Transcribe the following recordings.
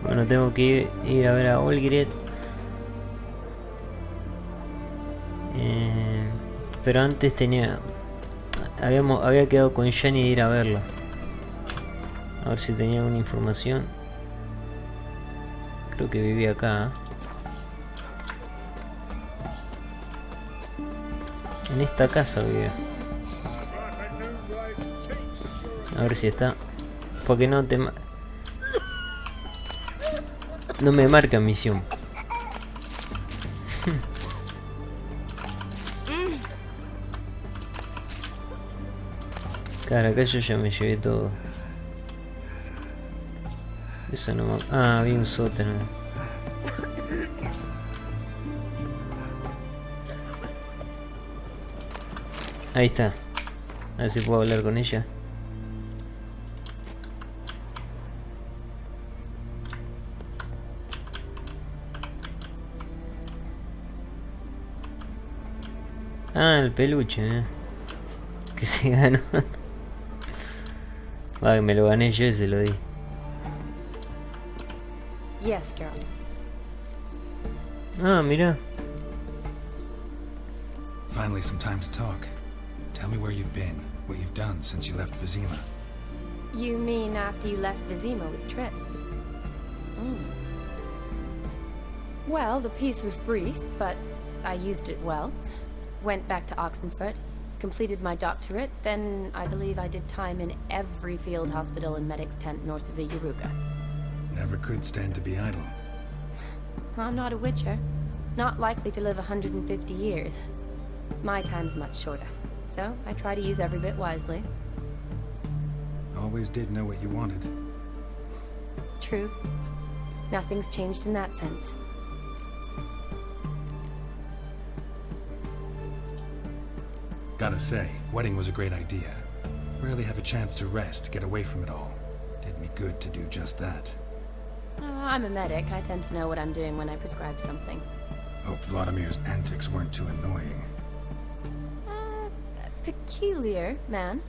Bueno, tengo que ir a ver a Olgret. Pero antes había quedado con Jenny de ir a verla. A ver si tenía alguna información. Creo que vivía acá, ¿eh? En esta casa vive. A ver si está. Porque no me marca misión. Claro, acá yo ya me llevé todo. Eso no me... Ah, había un sótano. Ahí está. A ver si puedo hablar con ella. Ah, el peluche, que se ganó. Va, que me lo gané yo y se lo di. Yes, girl. Ah, mira. Finally some time to talk. Tell me where you've been, what you've done since you left Vizima. You mean after you left Vizima with Triss? Well, the peace was brief, but I used it well. Went back to Oxenfurt, completed my doctorate, then I believe I did time in every field hospital and medic's tent north of the Yaruga. Never could stand to be idle. I'm not a witcher. Not likely to live 150 years. My time's much shorter, so I try to use every bit wisely. Always did know what you wanted. True. Nothing's changed in that sense. Gotta say, wedding was a great idea. Rarely have a chance to rest, get away from it all. Did me good to do just that. I'm a medic. I tend to know what I'm doing when I prescribe something. Hope Vladimir's antics weren't too annoying. Peculiar man.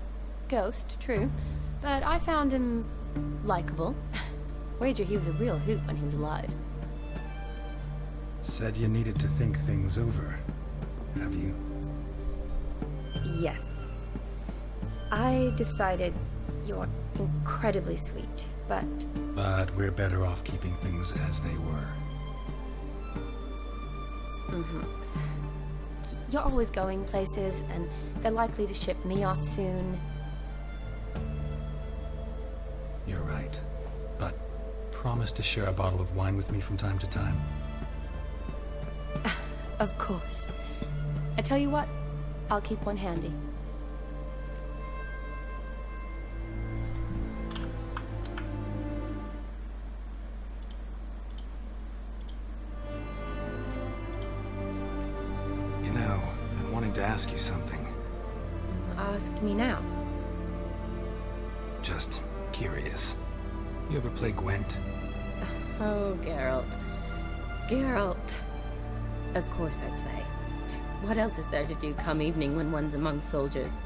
Ghost, true. But I found him likable. Wager he was a real hoot when he was alive. Said you needed to think things over. Have you? Yes. I decided you're incredibly sweet, but... But we're better off keeping things as they were. You're always going places, and they're likely to ship me off soon. You're right. But promise to share a bottle of wine with me from time to time. Of course. I tell you what, I'll keep one handy. You know, I've been wanting to ask you something. Ask me now. Just curious. You ever play Gwent? Oh, Geralt. Geralt. Of course I play. What else is there to do come evening when one's among soldiers?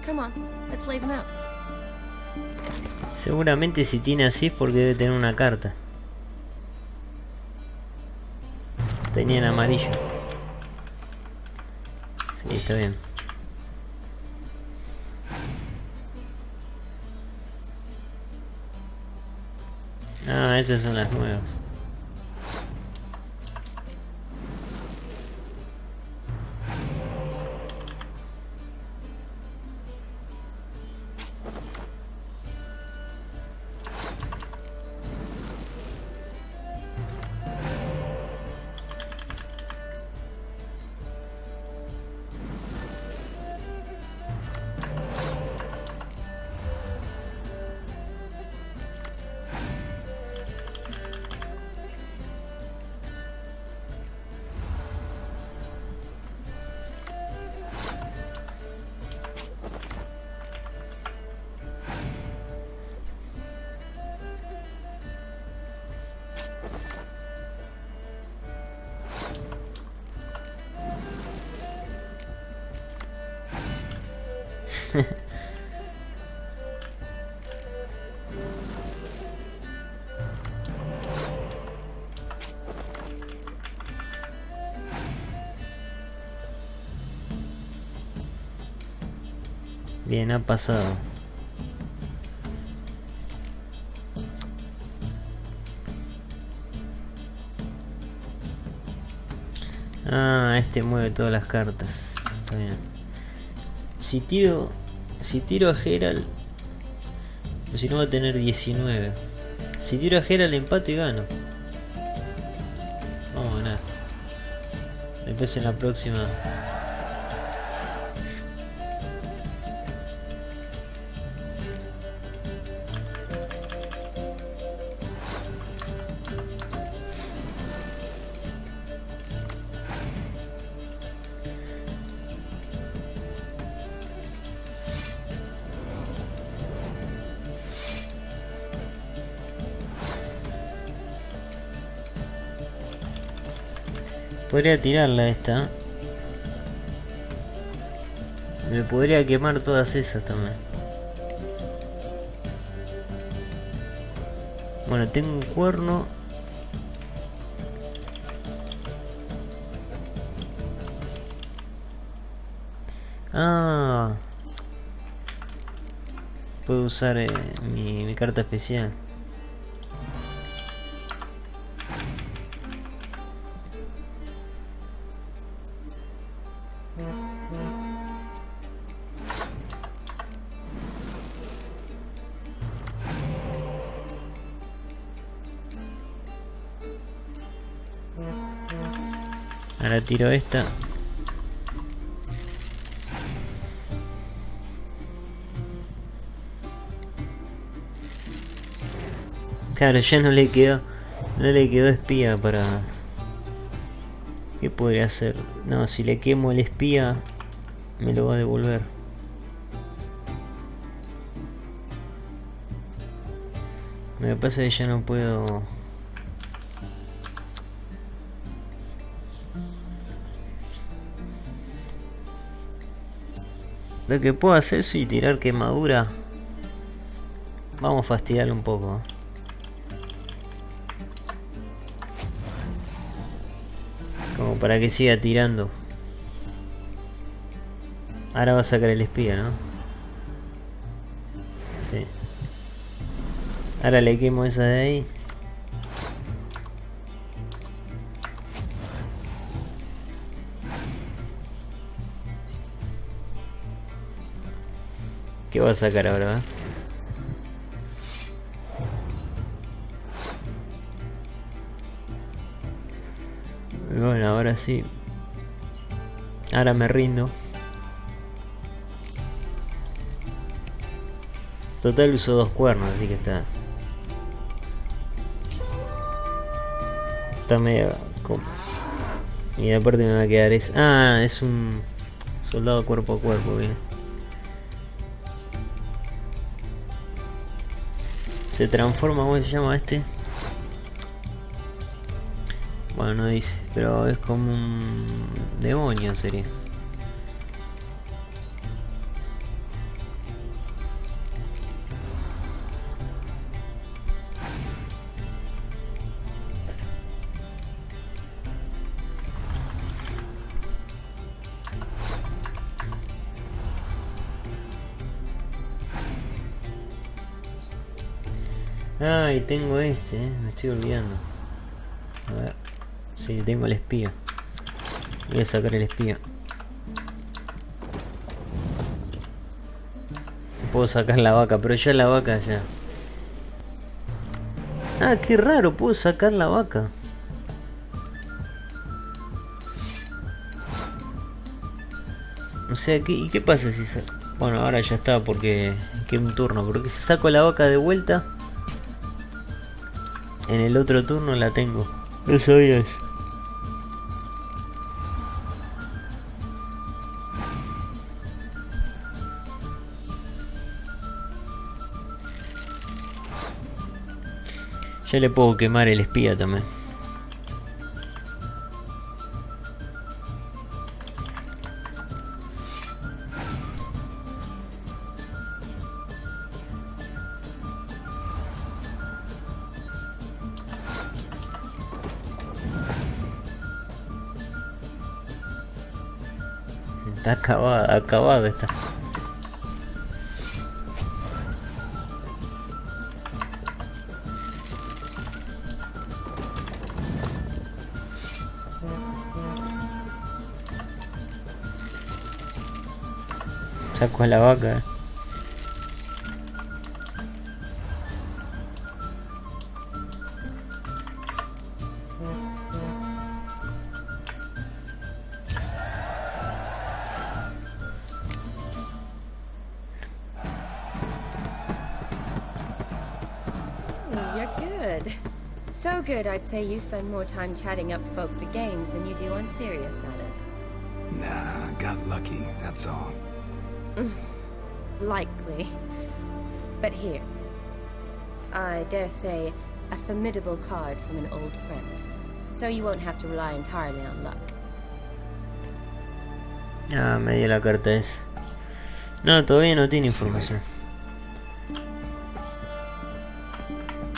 Come on, let's lay them out. Seguramente si tiene así es porque debe tener una carta. Tenía en amarillo. Sí, está bien. Ah, esas son las nuevas. Bien, ha pasado. Ah, este mueve todas las cartas. Está bien. Si tiro a Geralt, si no va a tener 19. Si tiro a Geralt empato y gano. Vamos a ganar. Después en la próxima. Podría tirarla esta. Me podría quemar todas esas también. Bueno, tengo un cuerno. Ah, puedo usar mi carta especial. Ahora tiro esta. Claro, ya no le quedó espía para... ¿Qué podría hacer? No, si le quemo el espía me lo va a devolver. Me pasa que ya no puedo... Lo que puedo hacer es tirar quemadura. Vamos a fastidiarlo un poco. Como para que siga tirando. Ahora va a sacar el espía, ¿no? Sí. Ahora le quemo esa de ahí. ¿Qué va a sacar ahora? Bueno, ahora sí. Ahora me rindo. Total uso 2 cuernos, así que está... Está medio... Y aparte me va a quedar es... Ah, es un... Soldado cuerpo a cuerpo, bien. Se transforma, ¿cómo se llama este? Bueno, no dice, pero es como un demonio sería. Ah, y tengo este, me estoy olvidando. A ver. Sí, tengo el espía. Voy a sacar el espía. Puedo sacar la vaca, pero ya la vaca ya. Ah, qué raro, puedo sacar la vaca. O sea, ¿y qué pasa si saco? Bueno, ahora ya está porque queda un turno. Porque si saco la vaca de vuelta, en el otro turno la tengo. No sabía eso. Ya le puedo quemar el espía también. Está acabada está. Saco a la vaca. You're good. So good, I'd say you spend more time chatting up folk for games than you do on serious matters. Nah, got lucky, that's all. Likely. But here. I dare say, a formidable card from an old friend. So you won't have to rely entirely on luck. Ah, me dio la carta esa. No, todavía no tiene información.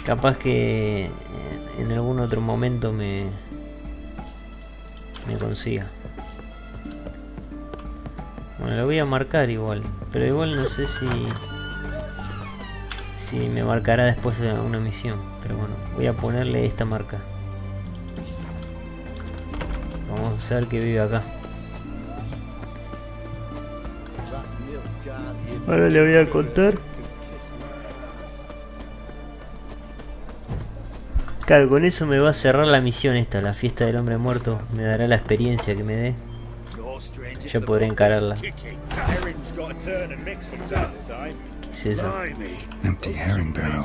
Capaz que en algún otro momento me consiga. Bueno, lo voy a marcar igual, pero igual no sé si me marcará después de una misión. Pero bueno, voy a ponerle esta marca. Vamos a ver que vive acá. Ahora le voy a contar. Claro, con eso me va a cerrar la misión esta, la fiesta del hombre muerto. Me dará la experiencia que me dé. Ya podré encararla. ¿Qué es eso? Empty herring barrel.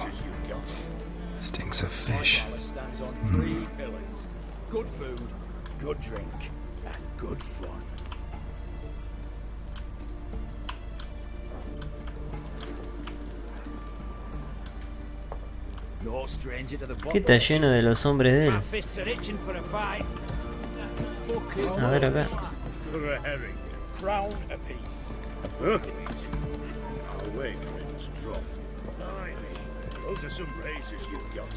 Stinks of fish. Good food, good drink, and good fun. No stranger to the ¿Qué está lleno de los hombres de él? My fists are itching for a fight. A ver acá. For a herring, crown apiece. I'll wait for it to drop. Blimey, those are some razors you've got.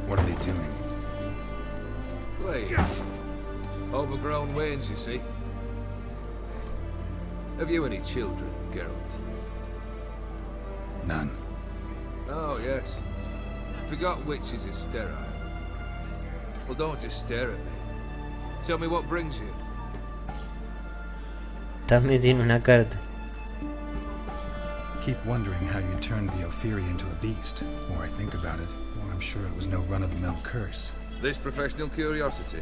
What are they doing? Playing. Overgrown wains, you see. Have you any children, Geralt? None. Oh, yes. Forgot witches is sterile. Well, don't just stare at me. Tell me what brings you. También tiene una carta. Keep wondering how you turned the Ophiri into a beast. The more I think about it, the more I'm sure it was no run-of-the-mill curse. This professional curiosity,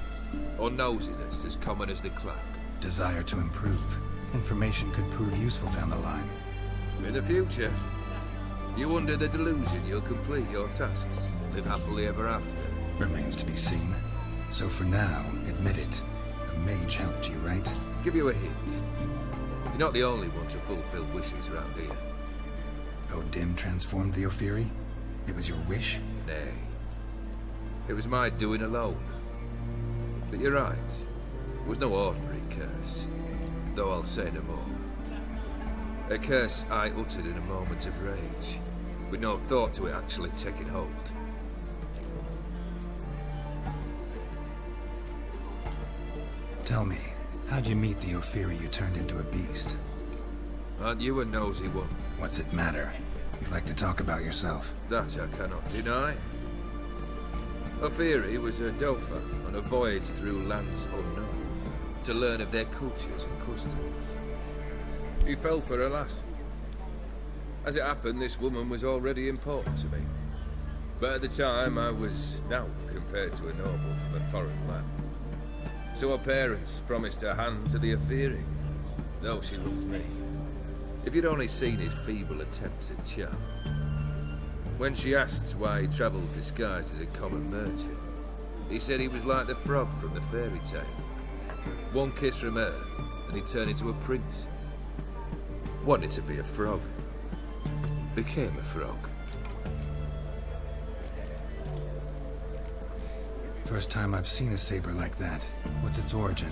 or nosiness as common as the clap. Desire to improve. Information could prove useful down the line. In the future, you under the delusion you'll complete your tasks, live happily ever after. Remains to be seen. So for now, admit it. A mage helped you, right? Give you a hint. You're not the only one to fulfill wishes around here. Dim transformed the Ophiri? It was your wish? Nay. It was my doing alone. But you're right. It was no ordinary curse. Though I'll say no more. A curse I uttered in a moment of rage, with no thought to it actually taking hold. Tell me, how'd you meet the Ophiri you turned into a beast? Aren't you a nosy one? What's it matter? You like to talk about yourself. That I cannot deny. Ophiri was a Dauphin on a voyage through lands unknown, to learn of their cultures and customs. He fell for a lass. As it happened, this woman was already important to me. But at the time, I was now compared to a noble from a foreign land. So her parents promised her hand to the Ophiri, though she loved me. If you'd only seen his feeble attempts at charm. When she asked why he travelled disguised as a common merchant, he said he was like the frog from the fairy tale. One kiss from her, and he turned into a prince. Wanted to be a frog. Became a frog. First time I've seen a saber like that. What's its origin?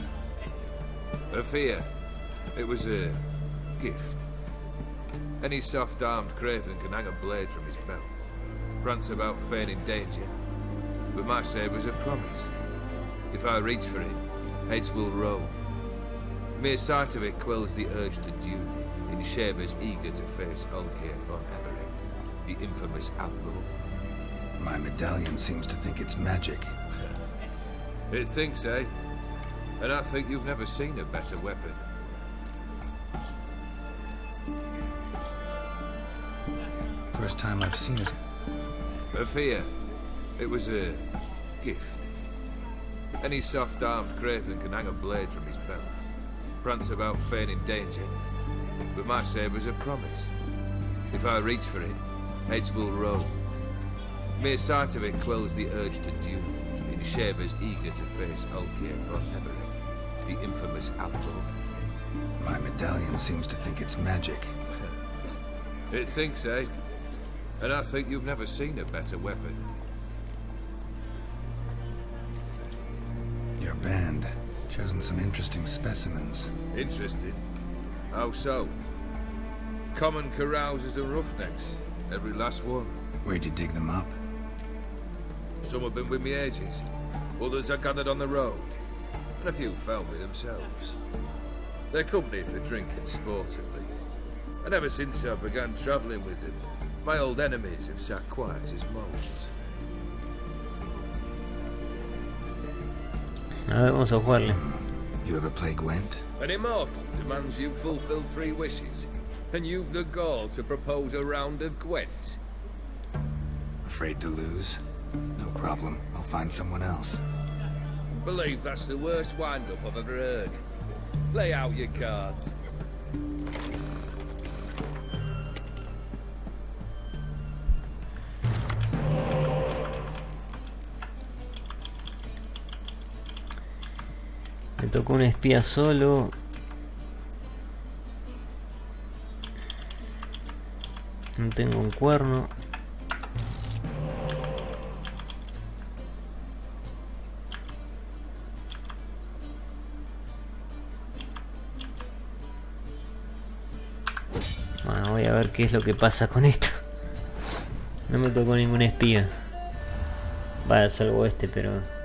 A fear. It was a gift. Any soft-armed craven can hang a blade from his belt, prance about feigning danger. But my saber's a promise. If I reach for it, heads will roll. Mere sight of it quells the urge to duel, in shavers eager to face Olgierd von Everett, the infamous outlaw. My medallion seems to think it's magic. It thinks, eh? And I think you've never seen a better weapon. First time I've seen it. A fear. It was a gift. Any soft-armed craven can hang a blade from his belt, prance about feigning danger, but my sabre's a promise. If I reach for it, heads will roll. Mere sight of it quells the urge to duel, in shavers eager to face Ulkir von Everett, the infamous outlaw. My medallion seems to think it's magic. It thinks, eh? And I think you've never seen a better weapon. Your band, chosen some interesting specimens. Interested? How so? Common carousers and roughnecks, every last one. Where'd you dig them up? Some have been with me ages, others I gathered on the road, and a few found me themselves. They're company for drink and sport at least, and ever since I began travelling with them, my old enemies have sat quiet as moles. A ver, vamos a jugarle. You ever play Gwent? An immortal demands you fulfill 3 wishes, and you've the gall to propose a round of Gwent. Afraid to lose? No problem. I'll find someone else. Believe that's the worst wind-up I've ever heard. Lay out your cards. Me tocó un espía solo. No tengo un cuerno. Bueno, voy a ver qué es lo que pasa con esto. No me tocó ningún espía. Vaya, salvo este, pero...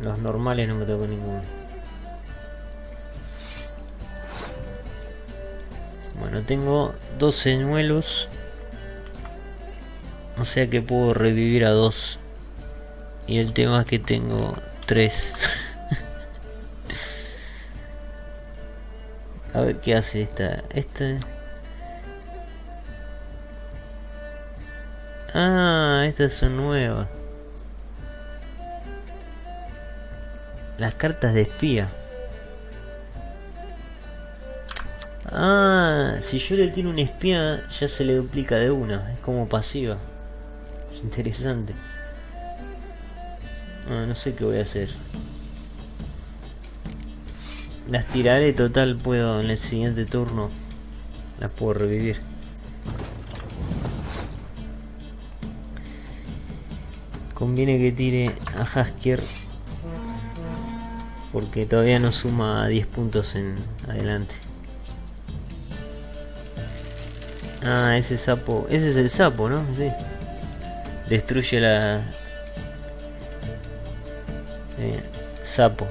los normales no me tocó ninguno. Bueno, tengo 2 señuelos. O sea que puedo revivir a 2. Y el tema es que tengo 3. A ver qué hace esta. Ah, estas son nuevas. Las cartas de espía. Ah, si yo le tiro un espía ya se le duplica de una. Es como pasiva. Es interesante. Ah, no sé qué voy a hacer. Las tiraré, total puedo en el siguiente turno. Las puedo revivir. Conviene que tire a Hasker, porque todavía no suma 10 puntos en adelante. Ah, ese sapo. Ese es el sapo, ¿no? Sí. Destruye la... sapo.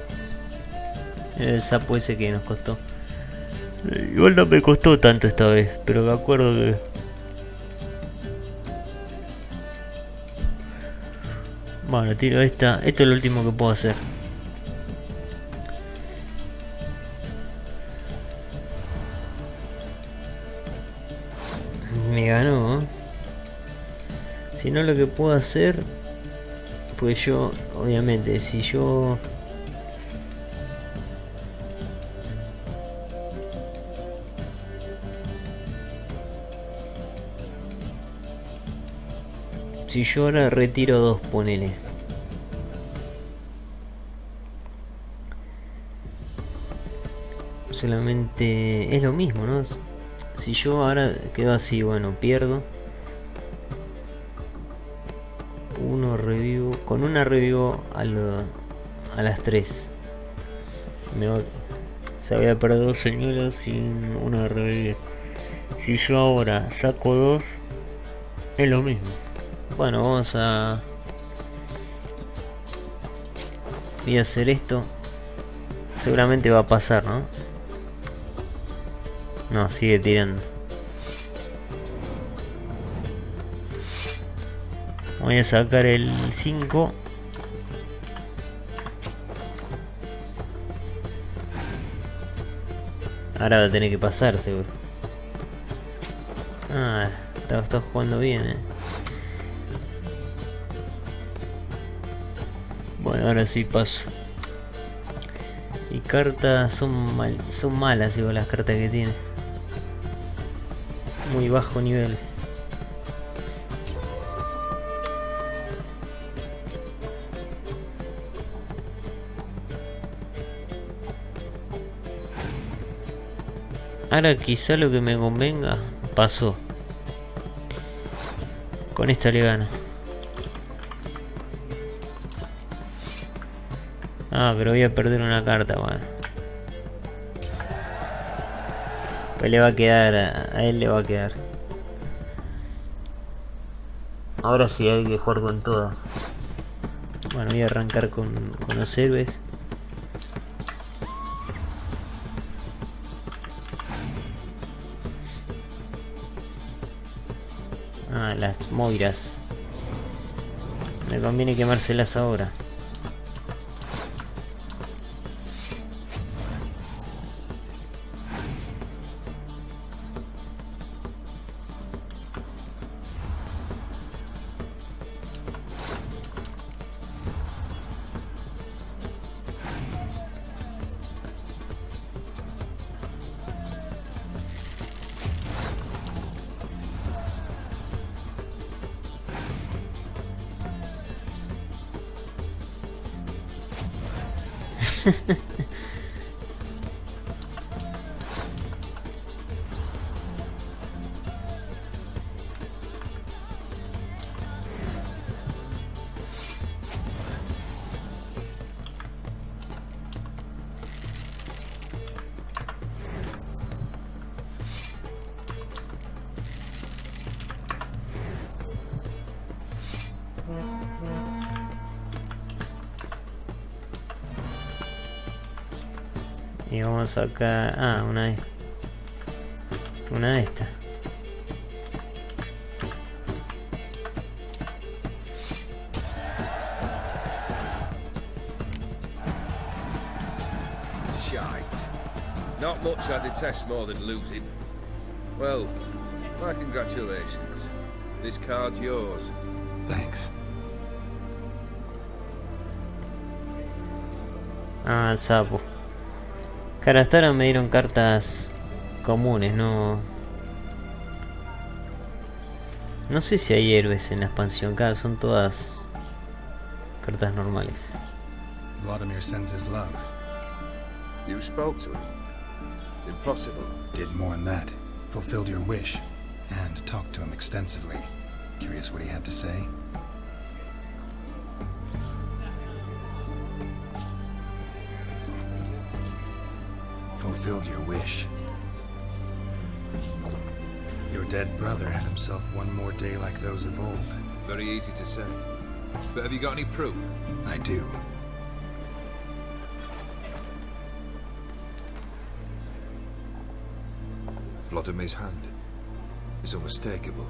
El sapo ese que nos costó. Igual no me costó tanto esta vez, pero me acuerdo que... Bueno, tiro esta. Esto es lo último que puedo hacer. Me ganó, ¿eh? Si no, lo que puedo hacer, pues yo, obviamente, si yo... Si yo ahora retiro 2, ponele. Solamente es lo mismo, ¿no? Si yo ahora quedo así, bueno, pierdo. Uno revivo. Con una revivo a las 3. Se había perdido 2 señuelos sin una revivir. Si yo ahora saco 2, es lo mismo. Bueno, vamos a... voy a hacer esto. Seguramente va a pasar, ¿no? No, sigue tirando. Voy a sacar el 5. Ahora va a tener que pasar, seguro. Ah, estás jugando bien, Bueno, ahora sí paso. Y cartas son malas, digo, las cartas que tiene. Muy bajo nivel. Ahora quizá lo que me convenga pasó. Con esta le gano. Ah, pero voy a perder una carta, bueno. Pues le va a quedar, a él le va a quedar. Ahora sí hay que jugar con todo. Bueno, voy a arrancar con los héroes. Ah, las moiras. Me conviene quemárselas ahora. Y vamos acá. Ah, una de estas. Shite. Not much I detest more than losing. Well, my congratulations. This card's yours. Thanks. Ah, el sapo. Cara, hasta ahora me dieron cartas comunes, no sé si hay héroes en la expansión. Cada son todas cartas normales. Vladimir sends his love. You spoke to him? Impossible. Did more than that. Fulfilled your wish. And talked to him extensively. Curious what he had to say? Fulfilled your wish. Your dead brother had himself one more day like those of old. Very easy to say. But have you got any proof? I do. Vladimir's hand is unmistakable.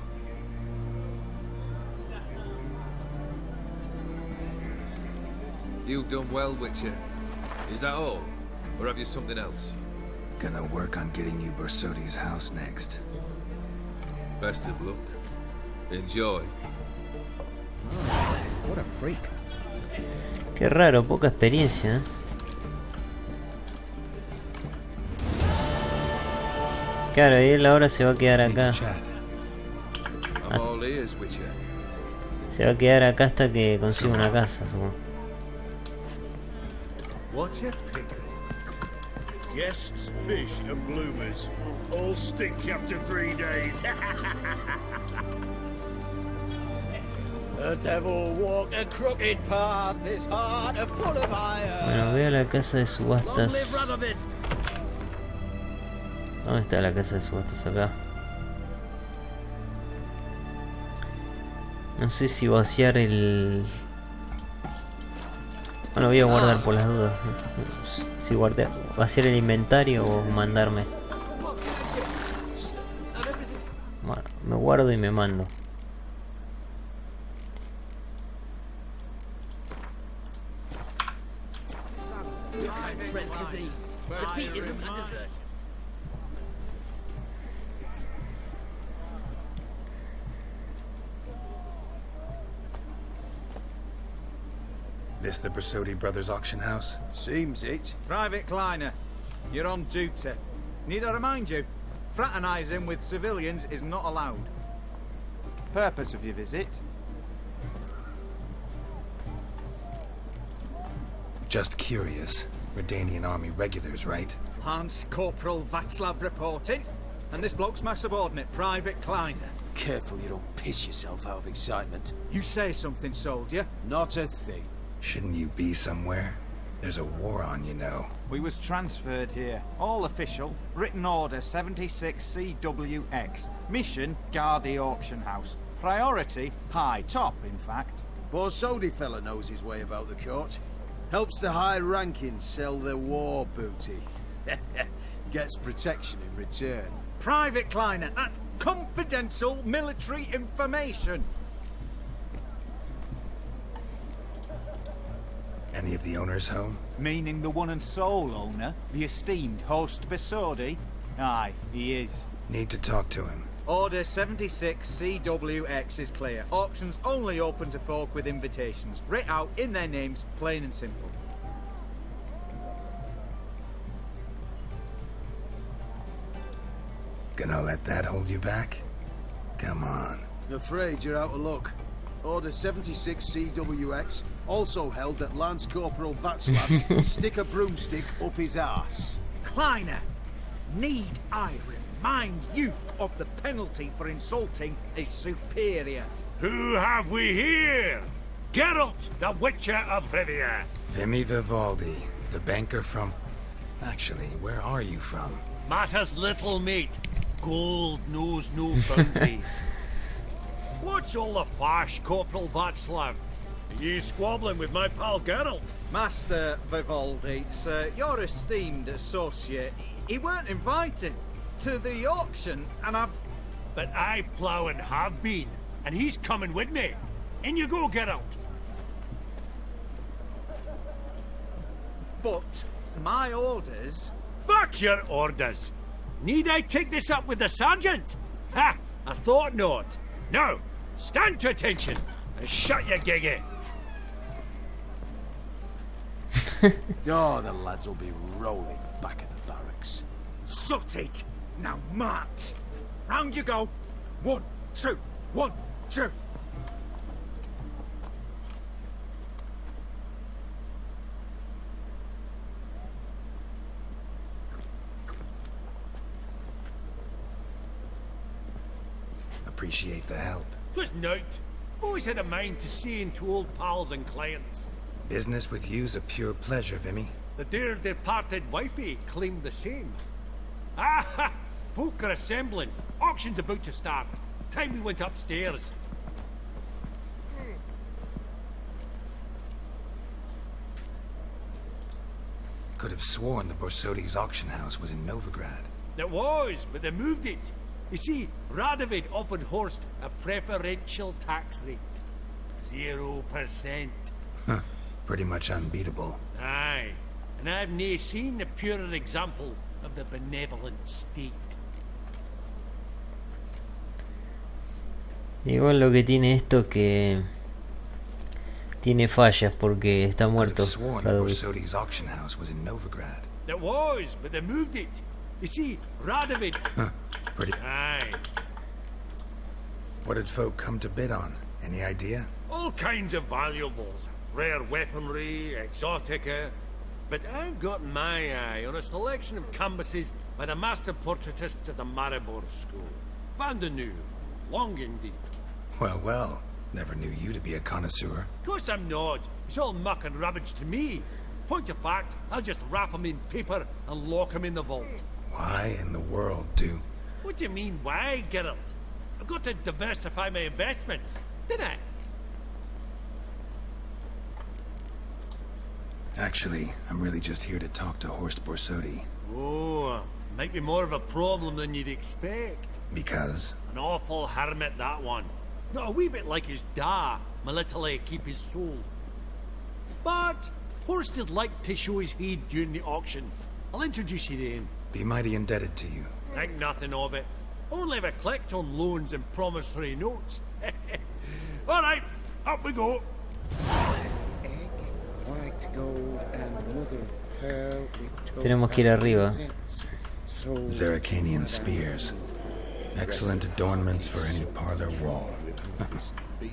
You've done well, Witcher. Is that all? Or have you something else? Gonna work on getting you Bersodi's house next. Best of luck. Enjoy. What a freak. Qué raro, poca experiencia, Claro, y él ahora se va a quedar acá. I'm all ears, Witcher. Se va a quedar acá hasta que consiga una casa, supongo. What's a pickle? Guests, fish, and bloomers all stink after 3 days. The devil walk a crooked path, his heart a full of iron. Bueno, voy a la casa de subastas. Long live Radovid. ¿Dónde está la casa de subastas? Acá. No sé si vaciar el... Bueno, voy a guardar por las dudas. Si vaciar el inventario o mandarme. Bueno, me guardo y me mando. This the Bersodi Brothers auction house? Seems it. Private Kleiner, you're on duty. Need I remind you, fraternising with civilians is not allowed. Purpose of your visit? Just curious. Redanian army regulars, right? Lance Corporal Václav reporting, and this bloke's my subordinate, Private Kleiner. Careful you don't piss yourself out of excitement. You say something, soldier. Not a thing. Shouldn't you be somewhere? There's a war on, you know. We was transferred here. All official. Written order 76 CWX. Mission, guard the auction house. Priority, high. Top, in fact. Borsodi fella knows his way about the court. Helps the high rankings sell their war booty. Gets protection in return. Private Kleiner, that's confidential military information. Any of the owners home? Meaning the one and sole owner, the esteemed host Bersodi? Aye, he is. Need to talk to him. Order 76 CWX is clear. Auctions only open to folk with invitations. Writ out in their names, plain and simple. Gonna let that hold you back? Come on. Afraid you're out of luck. Order 76 CWX, also held at Lance Corporal Václav. Stick a broomstick up his ass. Kleiner, need I remind you of the penalty for insulting a superior? Who have we here? Geralt, the Witcher of Rivia. Vimy Vivaldi, the banker from... Actually, where are you from? Matters little, mate. Gold knows no boundaries. What's all the fash, Corporal Václav? Are you squabbling with my pal Geralt? Master Vivaldi, sir, your esteemed associate, he weren't invited to the auction, and I've... But I plough and have been, and he's coming with me. In you go, Geralt. But my orders... Fuck your orders. Need I take this up with the sergeant? Ha! I thought not. Now, stand to attention and shut your giggy. Oh, the lads will be rolling back at the barracks. Sort it! Now march! Round you go! 1, 2, 1, 2! Appreciate the help. Just note, always had a mind to seeing to old pals and clients. Business with you's a pure pleasure, Vimy. The dear departed wifey claimed the same. Ah ha! Folk are assembling. Auction's about to start. Time we went upstairs. Could have sworn the Borsodi's auction house was in Novigrad. There was, but they moved it. You see, Radovid offered Horst a preferential tax rate. 0%. Huh. Pretty much unbeatable. Aye. And I've nae seen a purer example of the benevolent state. Igual lo que tiene esto que tiene fallas porque está Could muerto. have sworn the Radovid. Borsodi's auction house was in Novigrad. There was, but they moved it. You see, Radovid... Huh. Pretty... Aye. What did folk come to bid on? Any idea? All kinds of valuables. Rare weaponry, exotica. But I've got my eye on a selection of canvases by the master portraitist of the Maribor School. Vandeneu, long indeed. Well, well. Never knew you to be a connoisseur. Of course I'm not. It's all muck and rubbish to me. Point of fact, I'll just wrap 'em in paper and lock 'em in the vault. Why in the world do... What do you mean, why, Geralt? I've got to diversify my investments, didn't I? Actually, I'm really just here to talk to Horst Borsodi. Oh, might be more of a problem than you'd expect. Because? An awful hermit, that one. Not a wee bit like his da, my little keep his soul. But Horst is like to show his head during the auction. I'll introduce you to him. Be mighty indebted to you. Think nothing of it. Only ever clicked on loans and promissory notes. All right, up we go. Tenemos que ir arriba. Zeracanian spears. Excellent adornments for any parlor wall.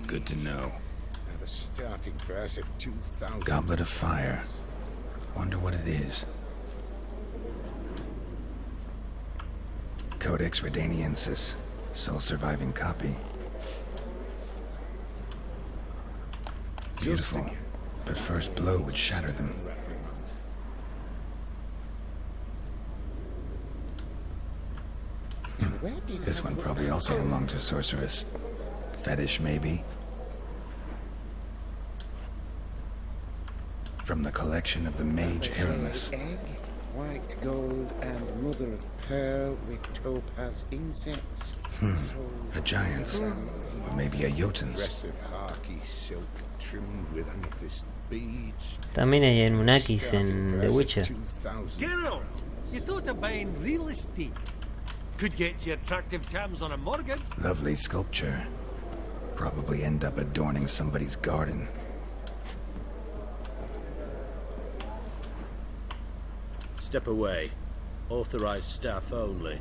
Good to know. Goblet of fire. Wonder what it is. Codex Redaniensis. Sole surviving copy. Beautiful. But first blow would shatter them. This one probably also belonged to Sorceress. Fetish, maybe? From the collection of the Mage Aramis. Egg, white gold, and mother of pearl with topaz insects. A giant's. Or maybe a Jotun's. También hay Anunnakis en The Witcher. Geralt, you thought of buying real estate? Could get you attractive terms on a mortgage. Lovely sculpture. Probably end up adorning somebody's garden. Step away. Authorized staff only.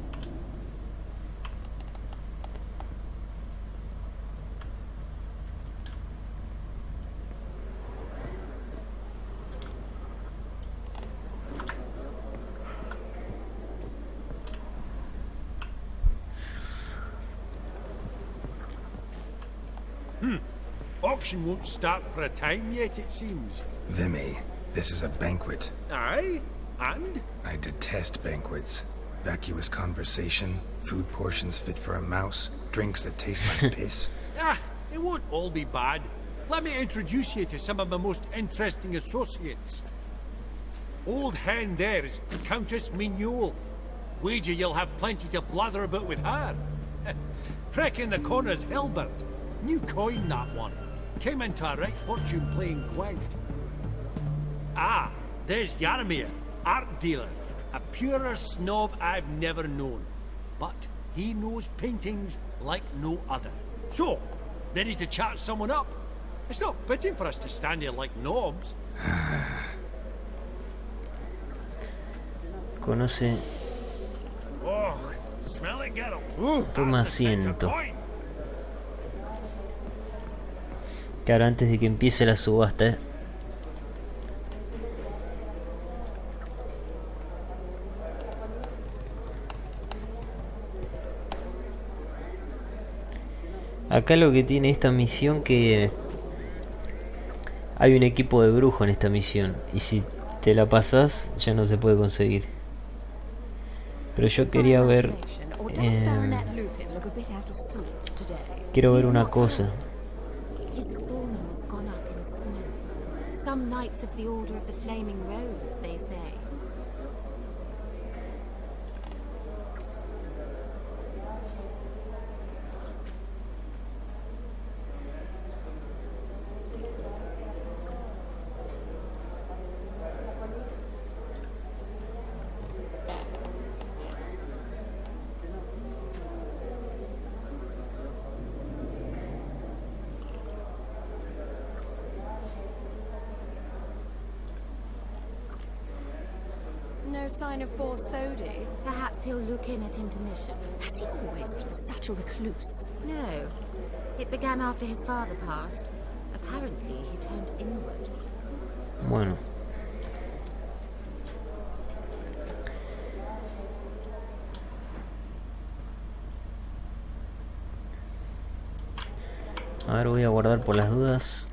Auction won't start for a time yet, it seems. Vimy, this is a banquet. Aye? And? I detest banquets. Vacuous conversation, food portions fit for a mouse, drinks that taste like piss. Ah, it won't all be bad. Let me introduce you to some of my most interesting associates. Old hen there is Countess Mignole. Wager you'll have plenty to blather about with her. Prick in the corner's Hilbert. New coin, that one. Came into a right fortune playing quaint. Ah, there's Yaromir, art dealer. A purer snob I've never known. But he knows paintings like no other. So, ready to chat someone up? It's not fitting for us to stand here like knobs. Conoce. Oh, smell it, Geralt. Toma asiento. Claro, antes de que empiece la subasta. Acá lo que tiene esta misión que hay un equipo de brujo en esta misión y si te la pasas ya no se puede conseguir. Pero yo quería ver quiero ver una cosa. Some knights of the Order of the Flaming Rose, they say. No sign of Borsodi. Perhaps he'll look in at intermission. Has he always been such a recluse? No. It began after his father passed. Apparently, he turned inward. Bueno. A ver, voy a guardar por las dudas.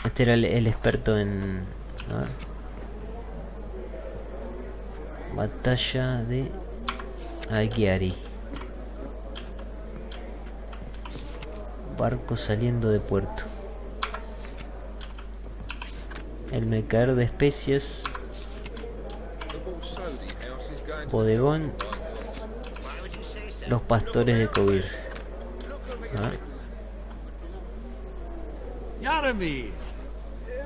Este era el experto en... A ver. Batalla de Aguiari. Barco saliendo de puerto. El mercader de especies. Bodegón. Los pastores de Cobir. Yaromir,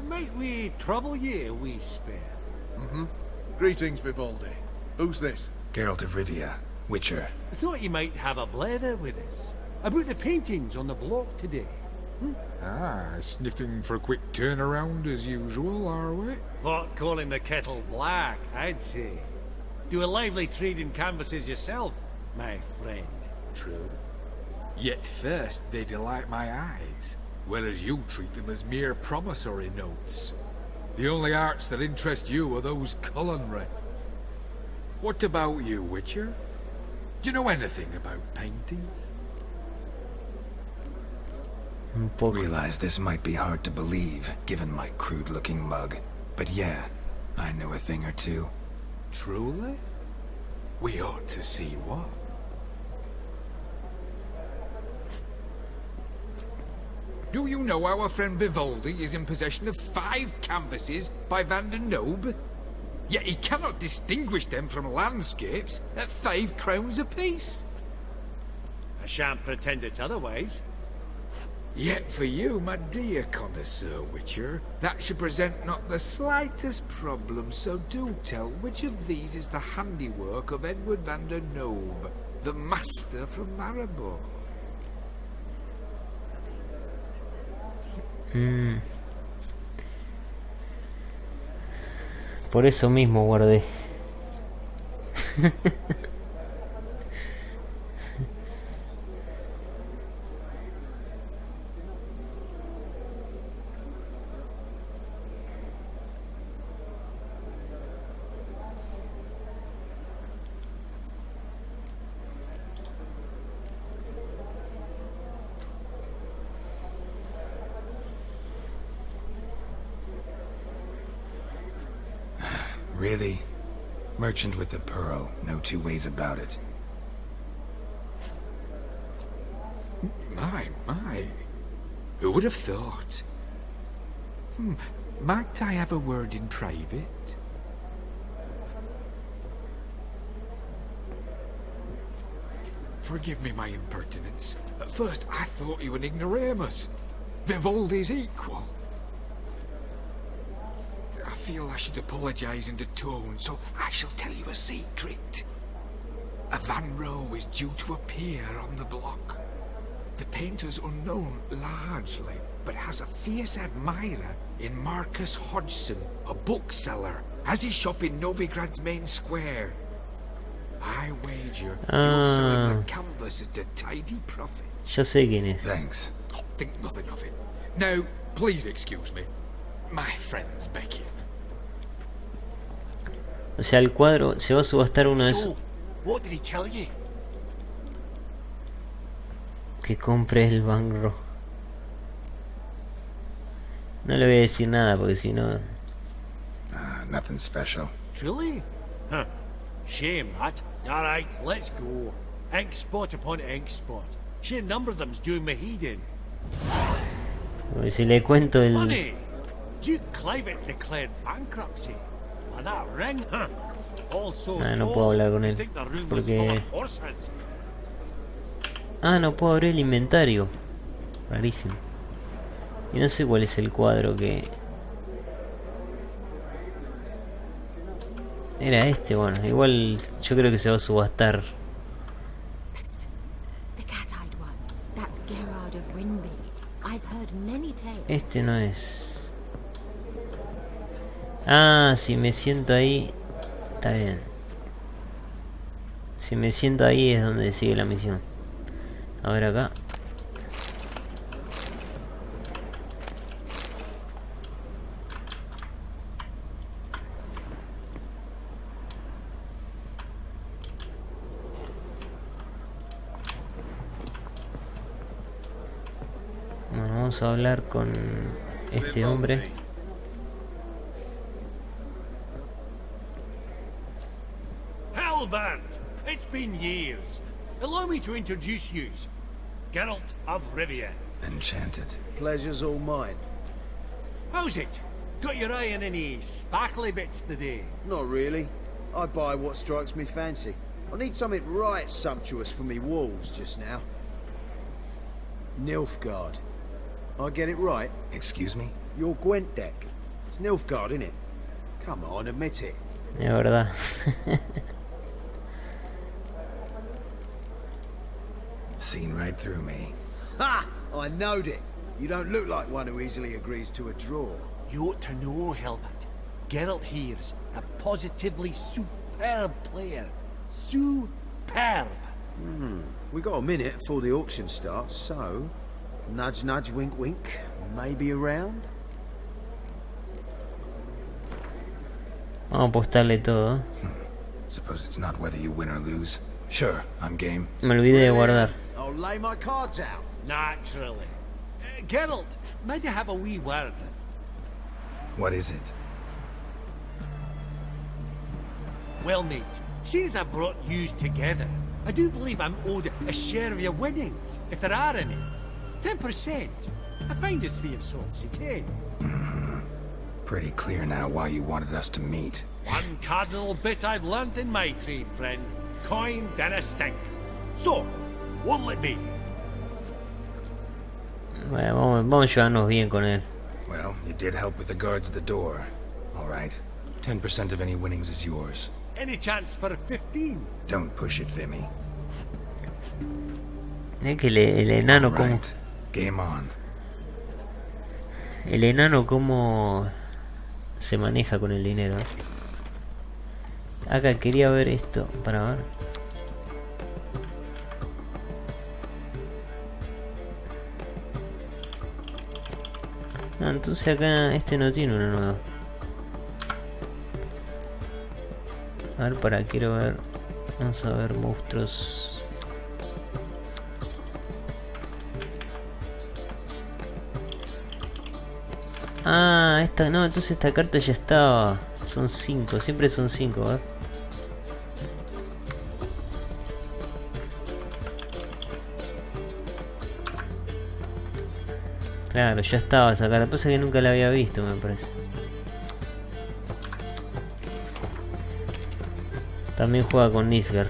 might we trouble ye a wee spare? Greetings, Vivaldi. Who's this? Geralt of Rivia, Witcher. I thought you might have a blether with us about the paintings on the block today. Ah, sniffing for a quick turnaround as usual, are we? Pot calling the kettle black, I'd say. Do a lively trade in canvases yourself, my friend. True. Yet first they delight my eyes, whereas you treat them as mere promissory notes. The only arts that interest you are those culinary. What about you, Witcher? Do you know anything about paintings? Realize this might be hard to believe, given my crude-looking mug. But yeah, I know a thing or two. Truly? We ought to see what. Do you know our friend Vivaldi is in possession of 5 canvases by Van der Nobe? Yet he cannot distinguish them from landscapes at 5 crowns apiece. I shan't pretend it's otherwise. Yet for you, my dear connoisseur Witcher, that should present not the slightest problem, so do tell which of these is the handiwork of Edward van der Nobe, the master from Maribor. Por eso mismo guardé. Really? Merchant with the pearl, no two ways about it. My. Who would have thought? Might I have a word in private? Forgive me my impertinence. At first I thought you an ignoramus. Vivaldi's equal. I feel I should apologize in the tone, so I shall tell you a secret. A Van Row is due to appear on the block. The painter's unknown largely, but has a fierce admirer in Marcus Hodgson, a bookseller, has his shop in Novigrad's main square. I wager you'll sell him the canvas at a tidy profit. Ya sé quién es. Thanks. Oh, think nothing of it. Now, please excuse me. My friend's Becky. O sea, el cuadro se va a subastar uno de esos. What did he tell you? Que compre el Bangro. No le voy a decir nada porque si no. Nothing special. Truly? Huh. Shame that. Alright, let's go. Ink spot upon ink spot. Sheer number of them's doing me heed in. Porque si le cuento el. Funny! Duke Clivet declared bankruptcy. By that ring, huh? Also, no puedo hablar con él. Porque. No puedo abrir el inventario. Rarísimo. Y no sé cuál es el cuadro que. Era este, bueno, igual yo creo que se va a subastar. Psst. The cat-eyed one. That's Gerard of Rinby. I've heard many tales. Este no es. Si me siento ahí. Está bien. Si me siento ahí es donde sigue la misión. A ver acá. Bueno, vamos a hablar con este hombre. Hellbent! It's been years. Allow me to introduce you. Geralt of Rivia. Enchanted. Pleasure's all mine. How's it? Got your eye on any sparkly bits today? Not really. I buy what strikes me fancy. I need something right sumptuous for me walls just now. Nilfgaard. I get it right? Excuse me? Your Gwent deck. It's Nilfgaard, innit? Come on, admit it. Es verdad. Seen right through me. Ha! I knowed it. You don't look like one who easily agrees to a draw. You ought to know, Hilbert. Geralt here's a positively superb player. Superb. We got a minute before the auction starts, so... Nudge, nudge, wink, wink. Maybe around? Vamos a apostarle todo. Suppose it's not whether you win or lose. Sure, I'm game. Me olvidé de guardar. I'll lay my cards out. Naturally. Geralt, might I have a wee word? What is it? Well, mate, seeing as I brought yous together, I do believe I'm owed a share of your winnings, if there are any. 10%. I find this for your sorts, okay? Pretty clear now why you wanted us to meet. One cardinal bit I've learnt in my trade, friend. Coin dinna stink. So, what'll it be? Bueno, vamos a llevarnos bien con él. Well, you did help with the guards at the door. All right. 10% of any winnings is yours. Any chance for 15? Don't push it, Vimy. Es que el enano All como... right. Game on. El enano como... se maneja con el dinero. Acá quería ver esto. Para ver. Ah, entonces acá este no tiene una nueva. A ver, quiero ver. Vamos a ver monstruos. Ah, esta no, entonces esta carta ya estaba. Son 5, siempre son 5, ¿eh? Claro, ya estaba esa carta. Pasa que nunca la había visto, me parece. También juega con Nisgar.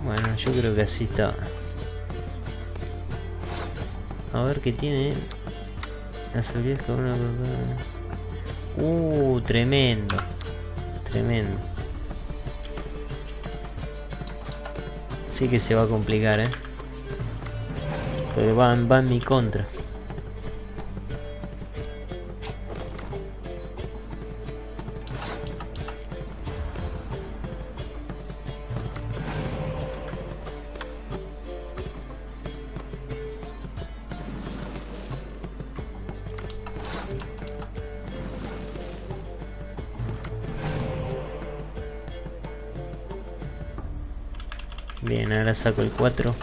Bueno, yo creo que así está. A ver qué tiene. Las habilidades con una... tremendo. Tremendo. Sí que se va a complicar, pero va en mi contra. Bien, ahora saco el 4.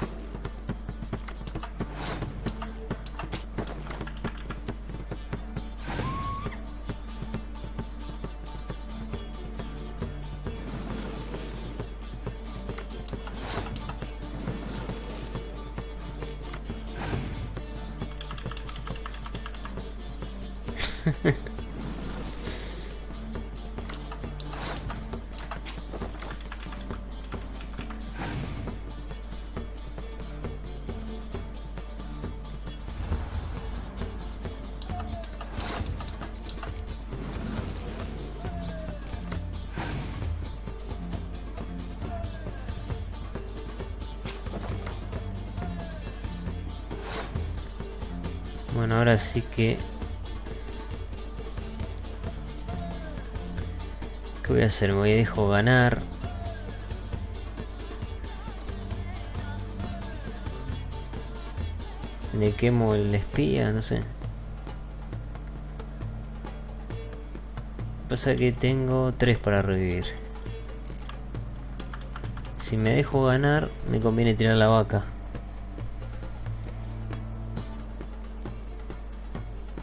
Bueno, ahora sí que... ¿Qué voy a hacer? Me dejo ganar. Le quemo el espía, no sé. Pasa que tengo 3 para revivir. Si me dejo ganar, me conviene tirar la vaca.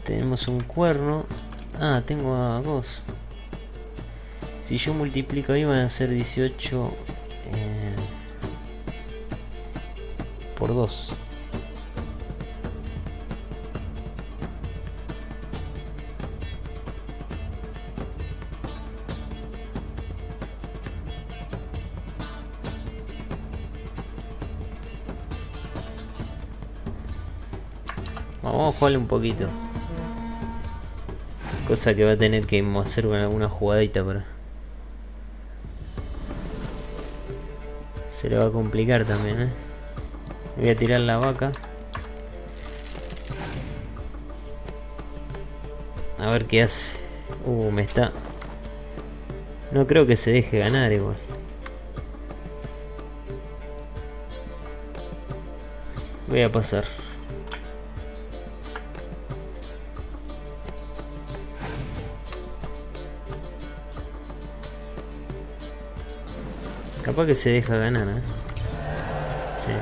Tenemos un cuerno. Ah, tengo a 2. Si yo multiplico ahí van a ser 18 por 2. Vamos a jugarle un poquito. Cosa que va a tener que hacer una jugadita para... Se le va a complicar también, Voy a tirar la vaca. A ver qué hace. Me está... No creo que se deje ganar igual. Voy a pasar. Capaz que se deja ganar, Sí.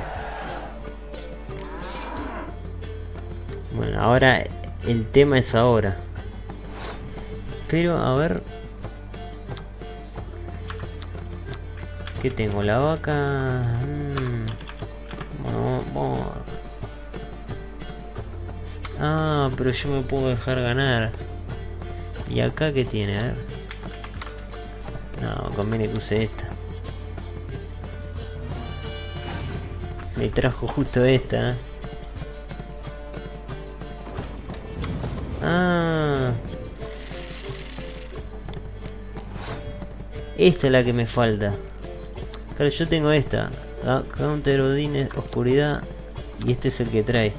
Bueno, ahora el tema es ahora. Pero a ver. ¿Qué tengo? La vaca. Bueno. Ah, pero yo me puedo dejar ganar. ¿Y acá qué tiene? A ver. No, conviene que use esta. Me trajo justo esta. Ah. Esta es la que me falta. Claro, yo tengo esta. Counter Odin, oscuridad. Y este es el que trae.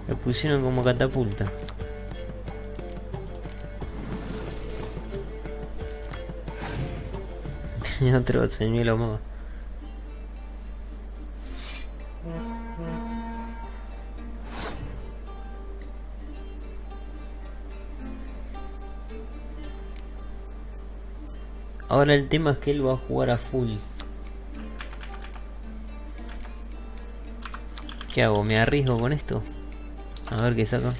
Me pusieron como catapulta. Y otro señuelo más. Ahora el tema es que él va a jugar a full. ¿Qué hago? ¿Me arriesgo con esto? A ver qué saco.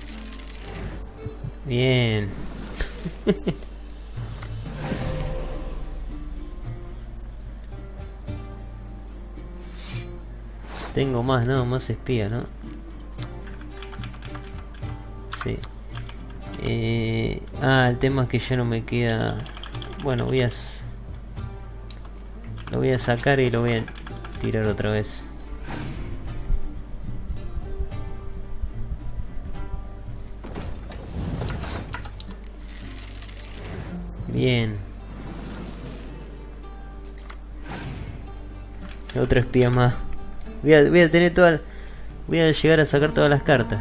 Bien. Tengo más, ¿no? Más espía, ¿no? Sí. El tema es que ya no me queda... Bueno, lo voy a sacar y lo voy a tirar otra vez. Bien. Otro espía más. Voy a tener todas... Voy a llegar a sacar todas las cartas.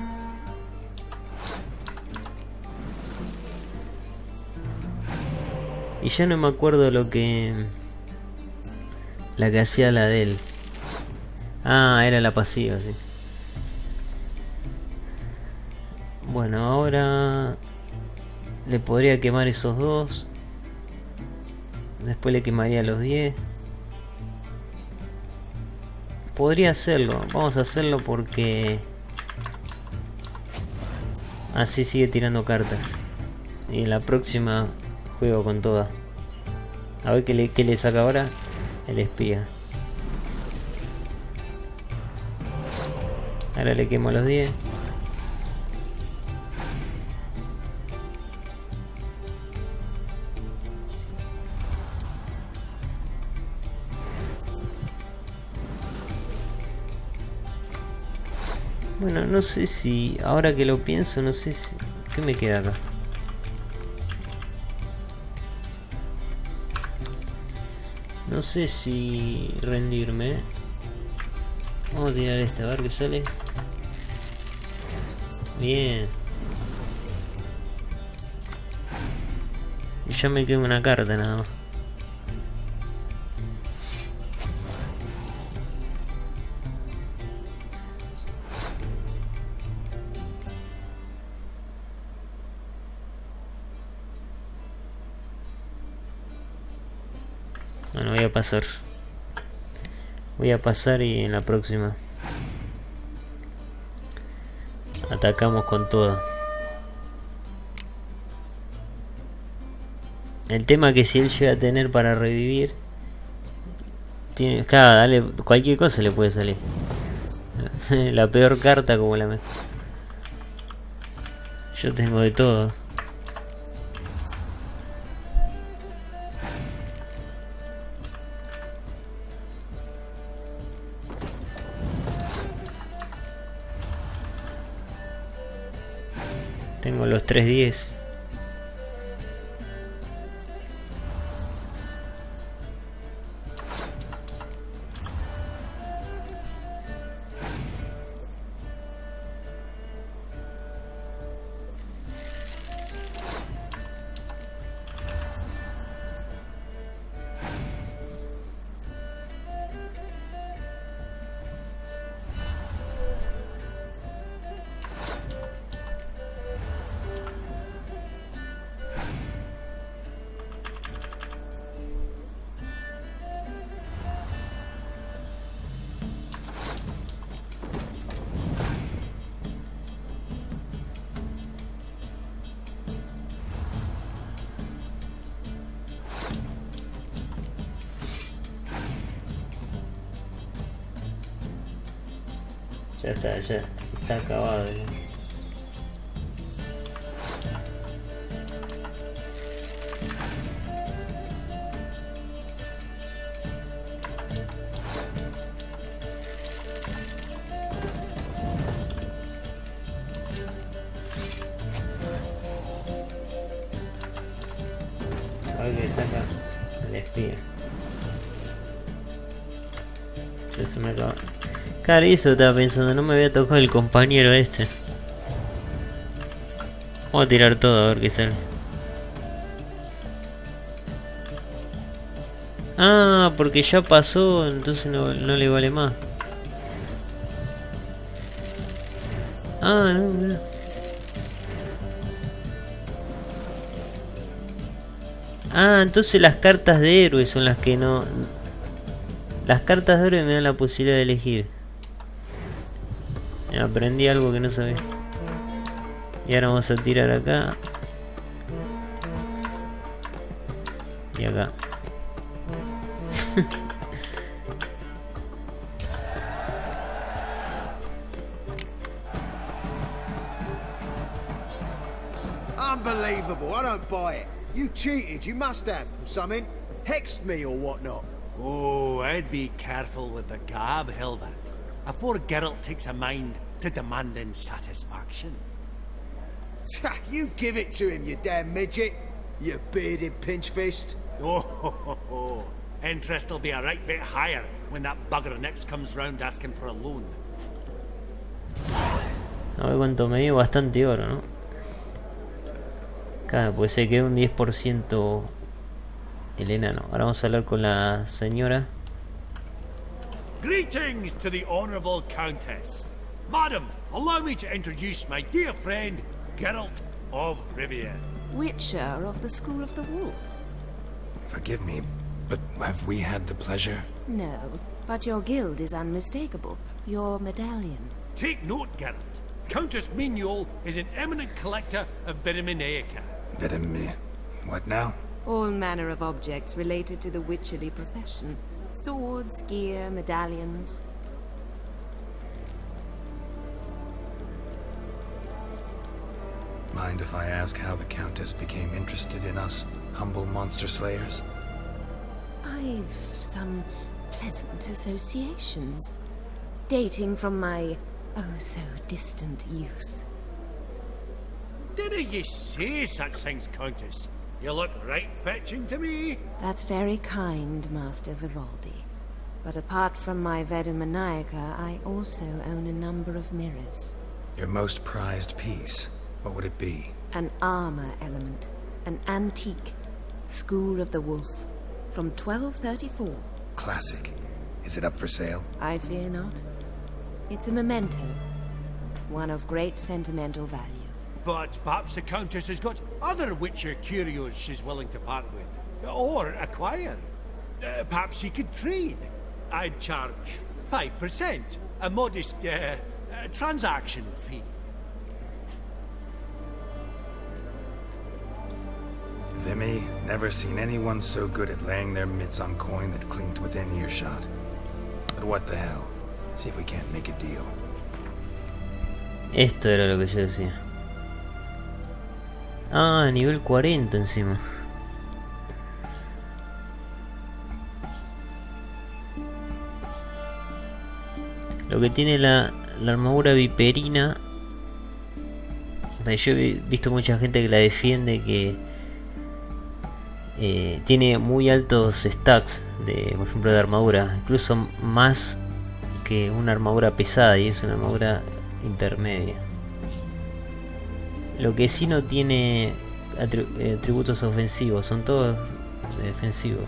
Y ya no me acuerdo lo que... La que hacía la de él. Ah, era la pasiva, sí. Bueno, ahora... Le podría quemar esos dos. Después le quemaría los 10. Podría hacerlo. Vamos a hacerlo porque... Así sigue tirando cartas. Y en la próxima... Juego con todas. A ver qué le saca ahora. El espía. Ahora le quemo los 10. Bueno, no sé si... Ahora que lo pienso, no sé si... ¿Qué me queda acá? No sé si rendirme. Vamos a tirar este, a ver qué sale. Bien. Y ya me queda una carta nada más. Bueno, voy a pasar. Voy a pasar y en la próxima atacamos con todo. El tema que si él llega a tener para revivir, tiene, claro, dale, cualquier cosa le puede salir. La peor carta como la mejor. Yo tengo de todo. Tengo los 3-10. Ya está acabado. ¿No? A ver qué saca el espía. Ya se me acaba. Claro, eso estaba pensando, no me había tocado el compañero este. Vamos a tirar todo a ver qué sale. Ah, porque ya pasó, entonces no le vale más. Ah, no, no. Ah, entonces las cartas de héroe son las que no... Las cartas de héroe me dan la posibilidad de elegir. Aprendí algo que no sabía. Y ahora vamos a tirar acá. Y acá. Unbelievable, I don't buy it. You cheated, you must have, from something. Hexed me or whatnot. Oh, I'd be careful with the gab, Hilbert. Afore Geralt takes a mind to demanding satisfaction. You give it to him, you damn midget. You bearded pinchfist. Oh, interest will be a right bit higher when that bugger next comes round asking for a loan. A ver cuánto me dio, bastante oro, ¿no? Claro, pues se quedó un 10% el enano. Ahora vamos a hablar con la señora. Greetings to the Honourable Countess. Madam, allow me to introduce my dear friend, Geralt of Rivia. Witcher of the School of the Wolf. Forgive me, but have we had the pleasure? No, but your guild is unmistakable. Your medallion. Take note, Geralt. Countess Mignol is an eminent collector of Vitaminaica. What now? All manner of objects related to the witcherly profession. Swords, gear, medallions. Mind if I ask how the Countess became interested in us, humble monster slayers? I've some pleasant associations, dating from my oh-so-distant youth. Dinna ye say such things, Countess? You look right fetching to me. That's very kind, Master Vivaldi. But apart from my Vedumaniaca, I also own a number of mirrors. Your most prized piece, what would it be? An armor element. An antique. School of the Wolf. From 1234. Classic. Is it up for sale? I fear not. It's a memento. One of great sentimental value. But perhaps the Countess has got other Witcher curios she's willing to part with. Or acquire. Perhaps she could trade. I'd charge 5%. A modest, transaction fee. Vimy, never seen anyone so good at laying their mitts on coin that clinked within earshot. But what the hell? See if we can't make a deal. Esto era lo que yo decía. Ah, nivel 40 encima. Lo que tiene la armadura viperina. Yo he visto mucha gente que la defiende, que tiene muy altos stacks de, por ejemplo, de armadura, incluso más que una armadura pesada, y es una armadura intermedia. Lo que sí no tiene atributos ofensivos, son todos defensivos.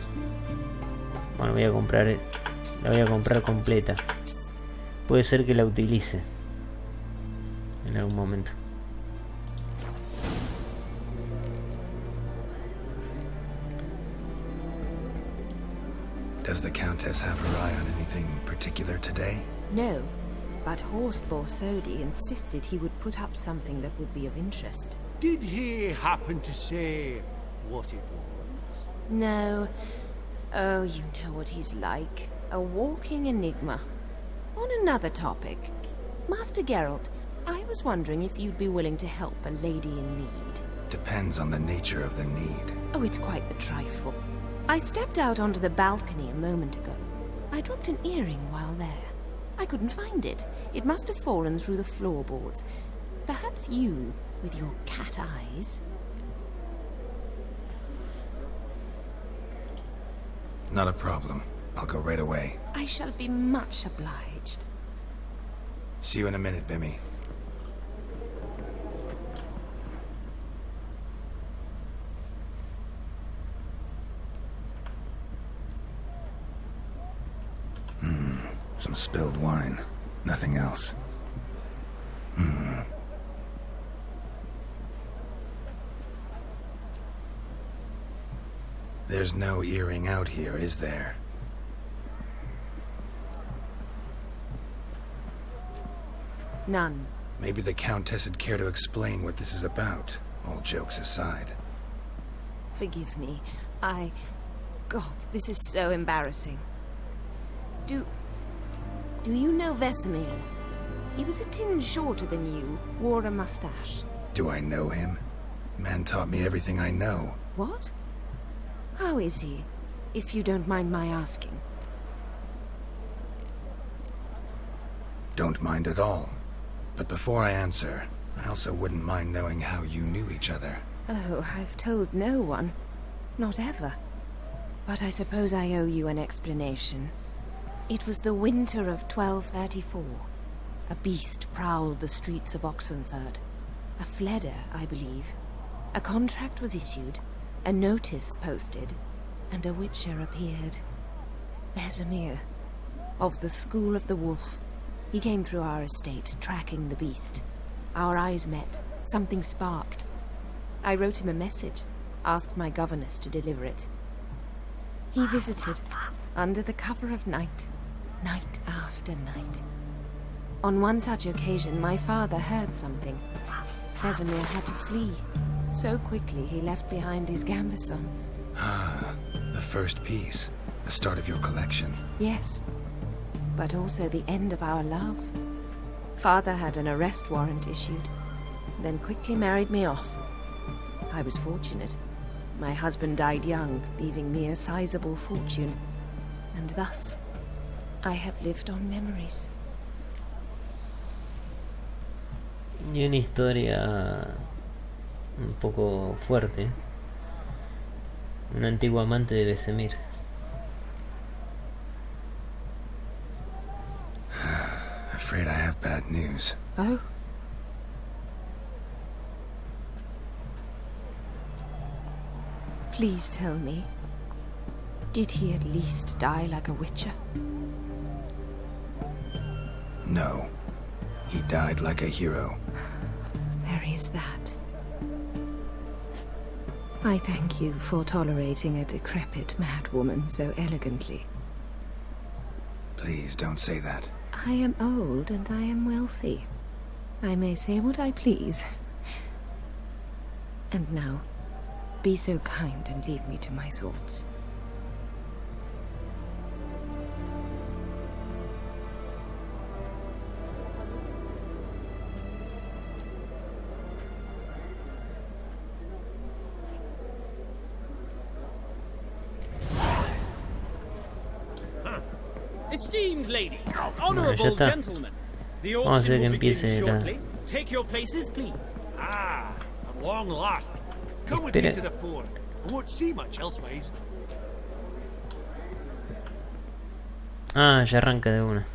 Bueno, la voy a comprar completa. Puede ser que la utilice en algún momento. Does the Countess have her eye on anything particular today? No, but Horst Borsodi insisted he would put up something that would be of interest. Did he happen to say what it was? No. Oh, you know what he's like. A walking enigma. On another topic, Master Geralt, I was wondering if you'd be willing to help a lady in need. Depends on the nature of the need. Oh, it's quite the trifle. I stepped out onto the balcony a moment ago. I dropped an earring while there. I couldn't find it. It must have fallen through the floorboards. Perhaps you, with your cat eyes... Not a problem. I'll go right away. I shall be much obliged. See you in a minute, Vimy. Some spilled wine. Nothing else. There's no earring out here, is there? None. Maybe the Countess would care to explain what this is about, all jokes aside. Forgive me. God, this is so embarrassing. Do you know Vesemir? He was a tinge shorter than you, wore a mustache. Do I know him? Man taught me everything I know. What? How is he, if you don't mind my asking? Don't mind at all. But before I answer, I also wouldn't mind knowing how you knew each other. Oh, I've told no one. Not ever. But I suppose I owe you an explanation. It was the winter of 1234. A beast prowled the streets of Oxenford. A fledder, I believe. A contract was issued, a notice posted, and a witcher appeared. Vesemir, of the School of the Wolf. He came through our estate, tracking the beast. Our eyes met. Something sparked. I wrote him a message, asked my governess to deliver it. He visited, under the cover of night, night after night. On one such occasion, my father heard something. Vesemir had to flee. So quickly, he left behind his gambeson. Ah, the first piece. The start of your collection. Yes, but also the end of our love. Father had an arrest warrant issued, then quickly married me off. I was fortunate. My husband died young, leaving me a sizable fortune. And thus, I have lived on memories. Y una historia un poco fuerte. Un antiguo amante de Vesemir. Afraid I have bad news. Oh? Please tell me, did he at least die like a witcher? No. He died like a hero. There is that. I thank you for tolerating a decrepit madwoman so elegantly. Please don't say that. I am old and I am wealthy. I may say what I please. And now, be so kind and leave me to my thoughts. Esteemed ladies, honorable gentlemen, the auction will begin shortly. Take your places, please. Ah, at long last. Come with me to the fore. I won't see much elsewise. Ah, ya arranca de una.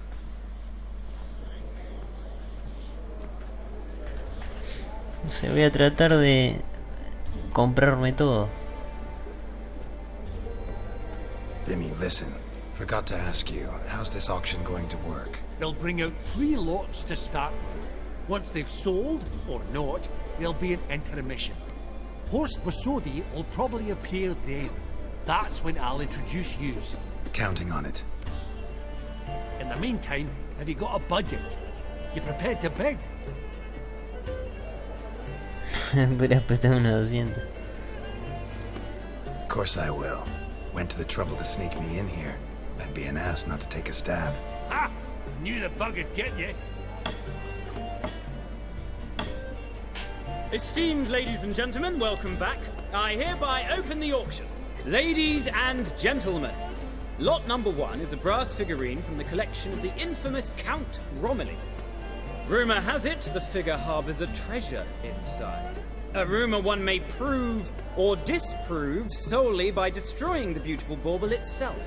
No sé, voy a tratar de comprarme todo. Vimy, listen. Forgot to ask you, how's this auction going to work? They'll bring out 3 lots to start with. Once they've sold, or not, there'll be an intermission. Host Basodi will probably appear then. That's when I'll introduce yous. Counting on it. In the meantime, have you got a budget? You prepared to beg? Voy a prestar una 200. Of course I will. Went to the trouble to sneak me in here. I'd be an ass not to take a stab. Ha! Knew the bug would get you. Esteemed ladies and gentlemen, welcome back. I hereby open the auction. Ladies and gentlemen, lot number 1 is a brass figurine from the collection of the infamous Count Romilly. Rumour has it the figure harbours a treasure inside. A rumour one may prove or disprove solely by destroying the beautiful bauble itself.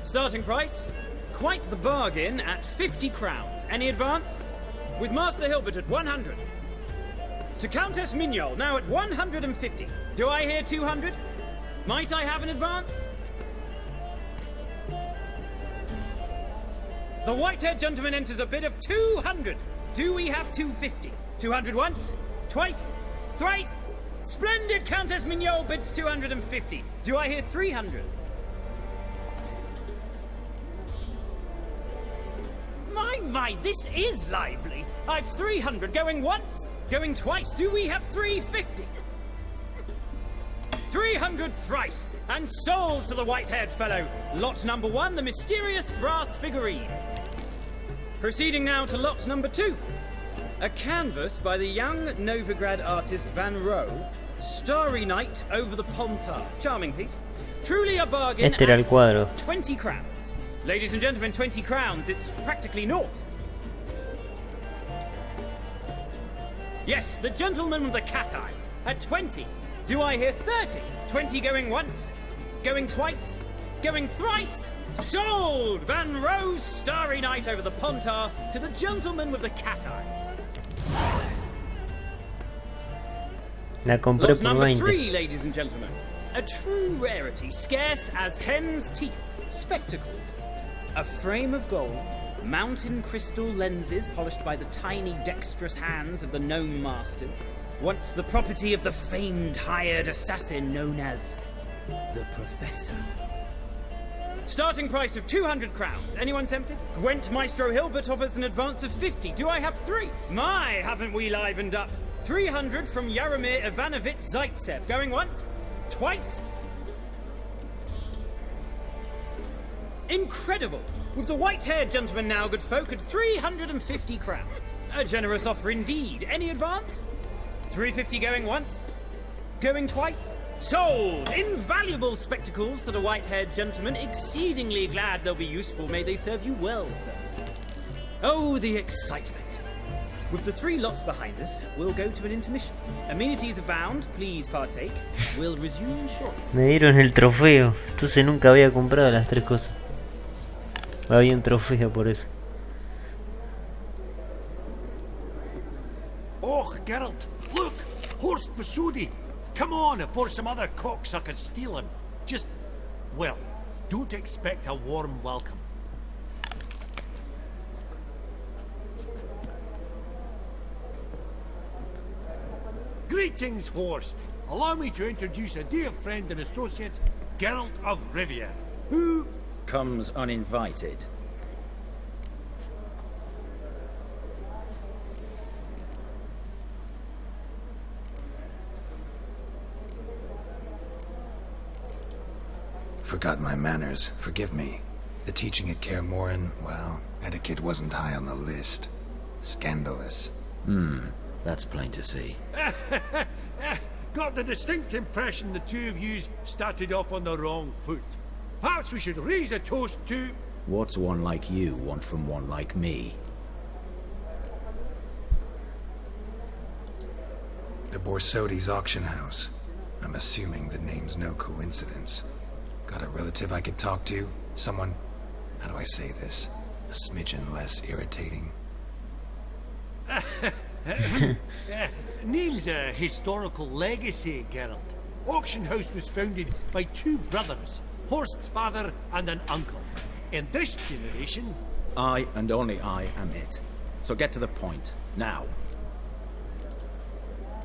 Starting price? Quite the bargain at 50 crowns. Any advance? With Master Hilbert at 100. To Countess Mignol, now at 150. Do I hear 200? Might I have an advance? The white-haired gentleman enters a bid of 200. Do we have 250? 200 once? Twice? Thrice? Splendid! Countess Mignol bids 250. Do I hear 300? My, this is lively. I've 300 going once, going twice. Do we have 350? 300 thrice, and sold to the white-haired fellow. Lot number 1, the mysterious brass figurine. Proceeding now to lot number 2. A canvas by the young Novigrad artist Van Rohe, Starry Night over the Pontar. Charming piece. Truly a bargain. Este era el cuadro. 20 crowns. Ladies and gentlemen, 20 crowns. It's practically naught. Yes, the gentleman with the cat eyes at 20. Do I hear 30? 20 going once, going twice, going thrice. Sold! Van Rohe's Starry Night over the Pontar to the gentleman with the cat eyes. La compré Lot por number 20. 3, ladies and gentlemen. A true rarity, scarce as hen's teeth. Spectacles. A frame of gold, mountain crystal lenses polished by the tiny dexterous hands of the gnome masters. Once the property of the famed hired assassin known as the Professor. Starting price of 200 crowns. Anyone tempted? Gwent Maestro Hilbert offers an advance of 50. Do I have 3? My, haven't we livened up? 300 from Yaromir Ivanovich Zaitsev. Going once? Twice? Incredible! With the white-haired gentleman now, good folk, at 350 crowns. A generous offer indeed. Any advance? 350 going once? Going twice? Sold! Invaluable spectacles to the white-haired gentleman. Exceedingly glad they'll be useful. May they serve you well, sir. Oh, the excitement. With the 3 lots behind us, we'll go to an intermission. Amenities abound. Please partake. We'll resume shortly. Me dieron el trofeo. Entonces nunca había comprado las 3 cosas. Había un trofeo por eso. Oh, Geralt, look! Horst Basudi! Come on, before some other cocksuckers steal him. Just, well, don't expect a warm welcome. Greetings, Horst. Allow me to introduce a dear friend and associate, Geralt of Rivia, who comes uninvited. Forgot my manners. Forgive me. The teaching at Kaer Morhen, well, etiquette wasn't high on the list. Scandalous. That's plain to see. got the distinct impression the two of yous started off on the wrong foot. Perhaps we should raise a toast to... What's one like you want from one like me? The Borsodi's auction house. I'm assuming the name's no coincidence. Got a relative I could talk to? Someone, how do I say this? A smidgen less irritating. Name's a historical legacy, Geralt. Auction house was founded by two brothers, Horst's father and an uncle. In this generation... I and only I am it. So get to the point, now.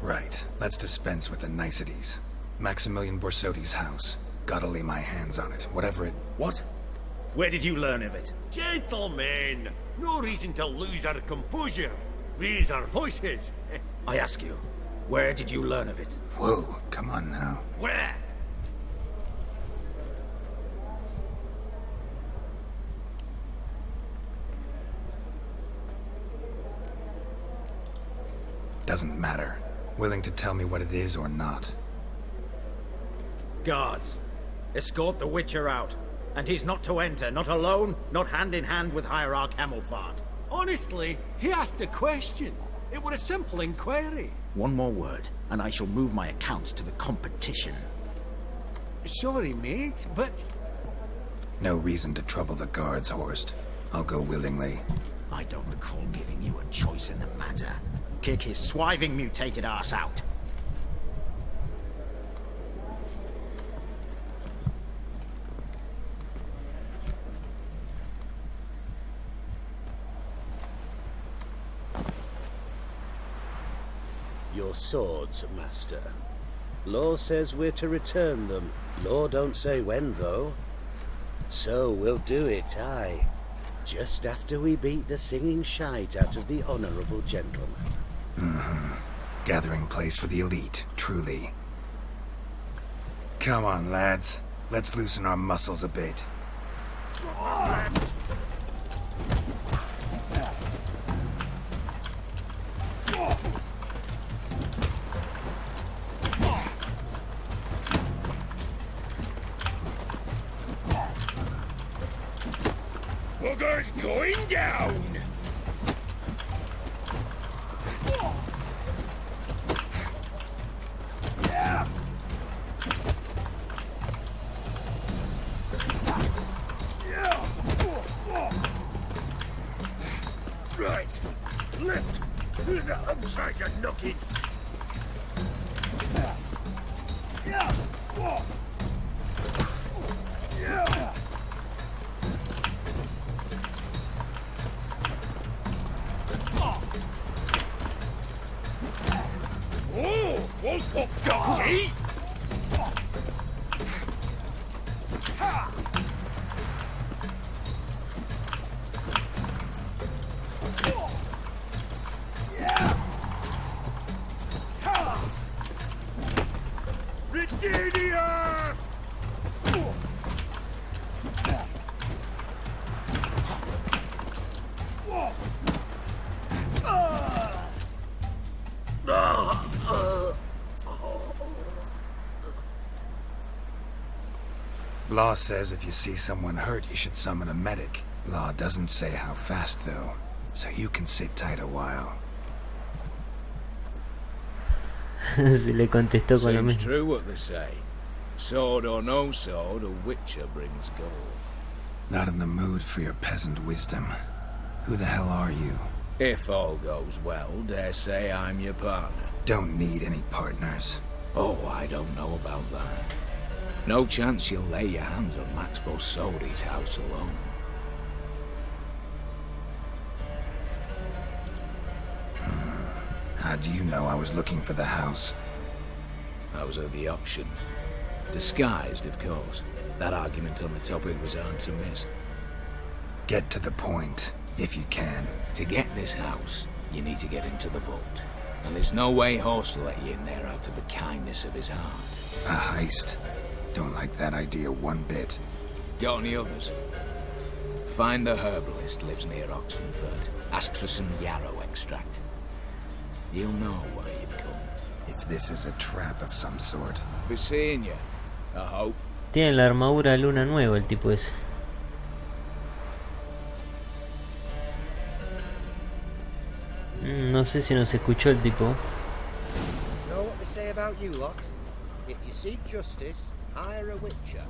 Right, let's dispense with the niceties. Maximilian Borsodi's house. Gotta lay my hands on it, whatever it... What? Where did you learn of it? Gentlemen, no reason to lose our composure. Raise our voices. I ask you, where did you learn of it? Whoa, come on now. Where? Doesn't matter. Willing to tell me what it is or not? Guards, escort the Witcher out. And he's not to enter, not alone, not hand in hand with Hierarch Hamilfart. Honestly, he asked a question. It were a simple inquiry. One more word, and I shall move my accounts to the competition. Sorry, mate, but... No reason to trouble the guards, Horst. I'll go willingly. I don't recall giving you a choice in the matter. Kick his swiving mutated ass out. Your swords, Master. Law says we're to return them. Law don't say when, though. So we'll do it, aye. Just after we beat the singing shite out of the honourable gentleman. Mm-hmm. Gathering place for the elite, truly. Come on, lads. Let's loosen our muscles a bit. Bugger's going down! Right. Lift. Upside the knocking. Oh, wolf pop's got teeth. Redeemia! Law says if you see someone hurt, you should summon a medic. Law doesn't say how fast, though, so you can sit tight a while. Se le contestó con lo Seems mismo. true what they say. Sword or no sword, a Witcher brings gold. Not in the mood for your peasant wisdom. Who the hell are you? If all goes well, dare say I'm your partner. Don't need any partners. Oh, I don't know about that. No chance you'll lay your hands on Max Bossodi's house alone. How do you know I was looking for the house? I was at the auction. Disguised, of course. That argument on the topic was hard to miss. Get to the point, if you can. To get this house, you need to get into the vault. And there's no way Horst will let you in there out of the kindness of his heart. A heist. Don't like that idea one bit. Got any others? Find the herbalist lives near Oxenfurt. Ask for some yarrow extract. You'll know why you've come. If this is a trap of some sort. Be seeing you, I hope. Tiene la armadura luna nueva el tipo ese. No sé si nos escuchó el tipo. Know what they say about you lot? If you seek justice, hire a Witcher.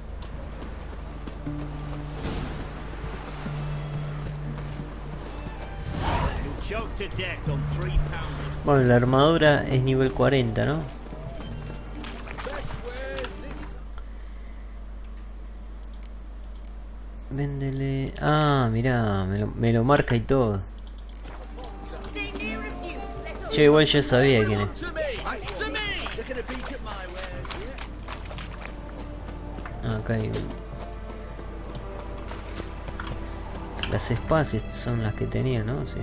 Choked to death on 3 pounds of... Bueno, la armadura es nivel 40, ¿no? Véndele... Ah, mirá, me lo marca y todo. Yo igual ya sabía quién es. Ah, acá hay... Las espadas son las que tenía, ¿no? Sí.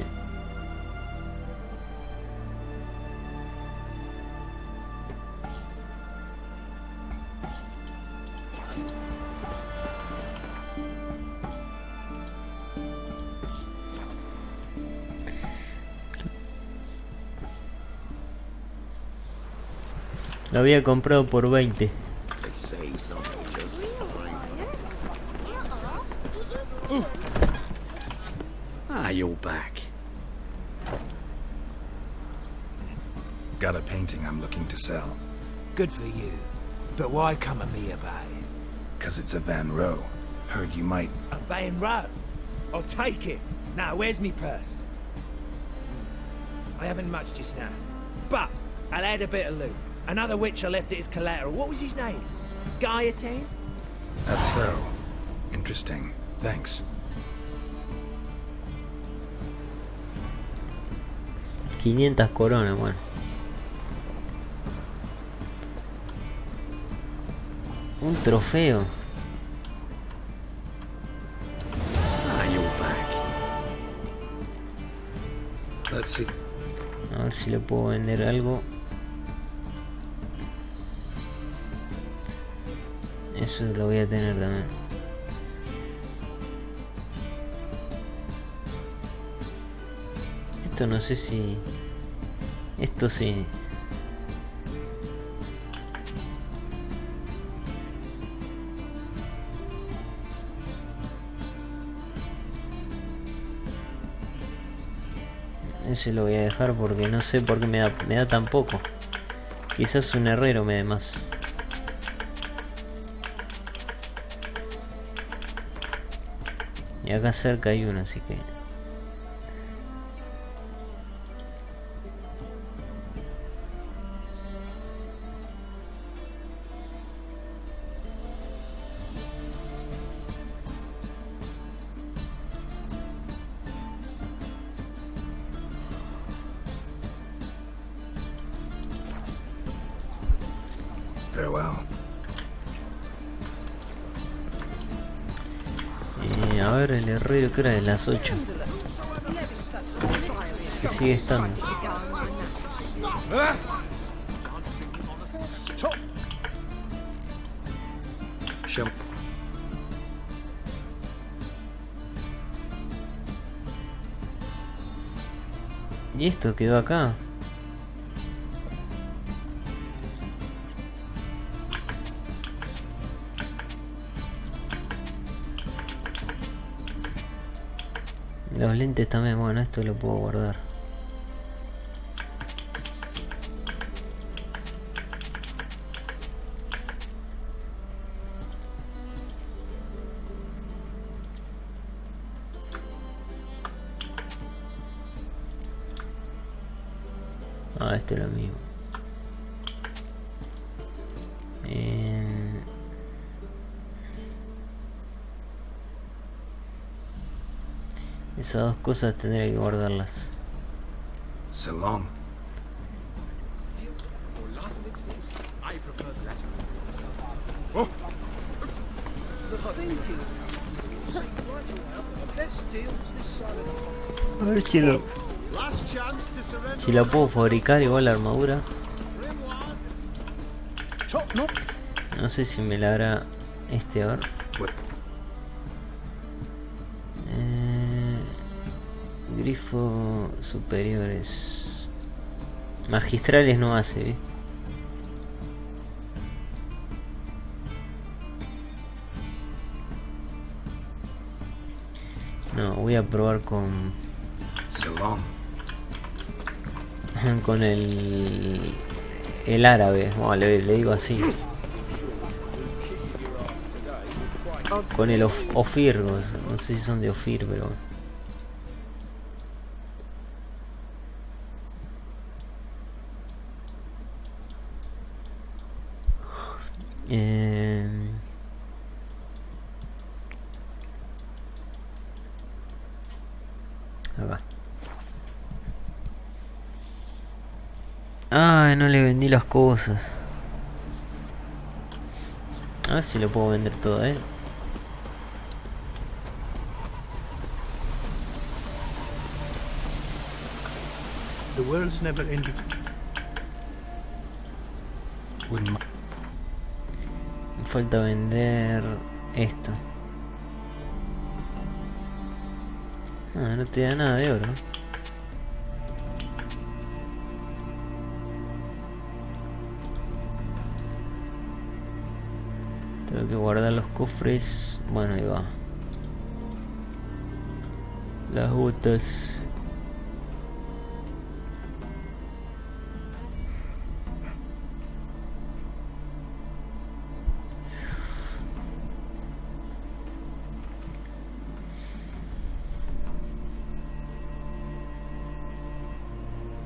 Lo había comprado por 20. Ah, you're back. Got a painting I'm looking to sell. Good for you. But why come to me about it? 'Cause it's a Van Row. Heard you might... A Van Row? I'll take it. Now, where's me purse? I haven't much just now. But I'll add a bit of loot. Another witcher left it as collateral. What was his name? Guillotine? That's so. Interesting. Thanks. $500 coronas, bueno. Un trofeo. Ah, you're back. Let's see. A ver si le puedo vender algo. Eso lo voy a tener también. Esto no sé si... Esto sí. Ese lo voy a dejar porque no sé por qué me da tan poco. Quizás un herrero me dé más. Y acá cerca hay uno, así que... Farewell. A ver, el herrero que era de las 8. Que sigue estando. ¿Y esto quedó acá? Los lentes también, bueno, esto lo puedo guardar. Ah, este es lo mismo. Esas dos cosas tendré que guardarlas. So long. A ver si la puedo fabricar igual la armadura. No sé si me la hará este, a ver. Grifo superiores. Magistrales no hace, ¿eh? No, voy a probar con el árabe, bueno, le digo así. Con el Ofir, no sé si son de Ofir, pero acá. Ay, no le vendí las cosas. A ver si lo puedo vender todo a él. The world's never ending. Me falta vender esto. Ah, no te da nada de oro. Tengo que guardar los cofres. Bueno, ahí va. Las botas.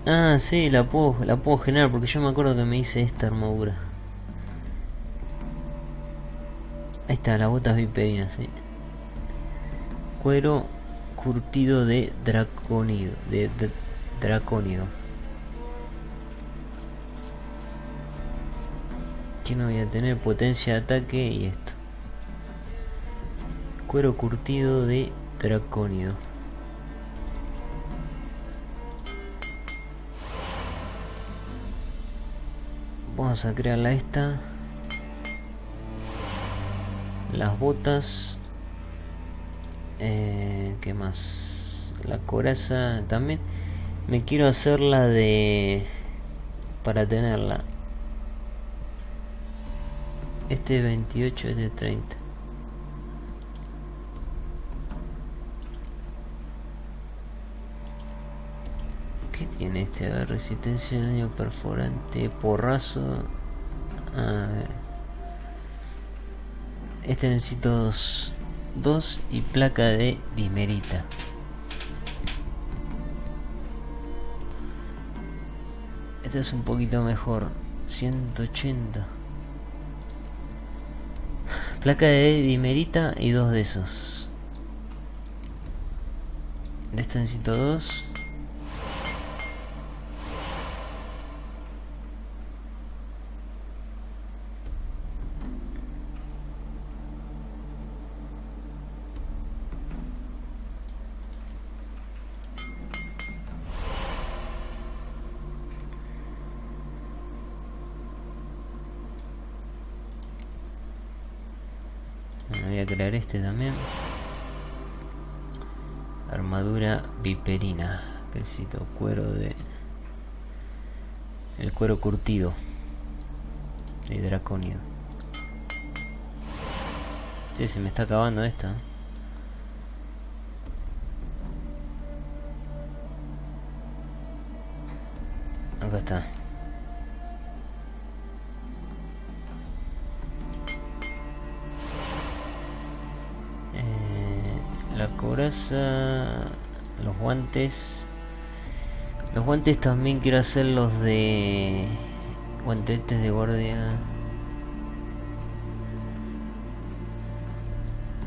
Ah, sí, la puedo generar porque yo me acuerdo que me hice esta armadura. Ahí está, las botas viperinas, sí. Cuero curtido de dracónido. Dracónido. Que no voy a tener potencia de ataque y esto. Cuero curtido de dracónido. Vamos a crearla esta. Las botas. ¿Qué más? La coraza también. Me quiero hacer la de... para tenerla. Este es 28, este es 30. ¿Qué tiene este? A ver, resistencia de daño perforante, porrazo. A ver. Este necesito dos y placa de dimerita. Este es un poquito mejor. 180. Placa de dimerita y dos de esos. De este necesito dos. Voy a crear este también. Armadura viperina. Necesito cuero de... el cuero curtido de dracónido. Sí, se me está acabando esto. Acá está. La coraza, los guantes. Los guantes también quiero hacer los de guantetes de guardia.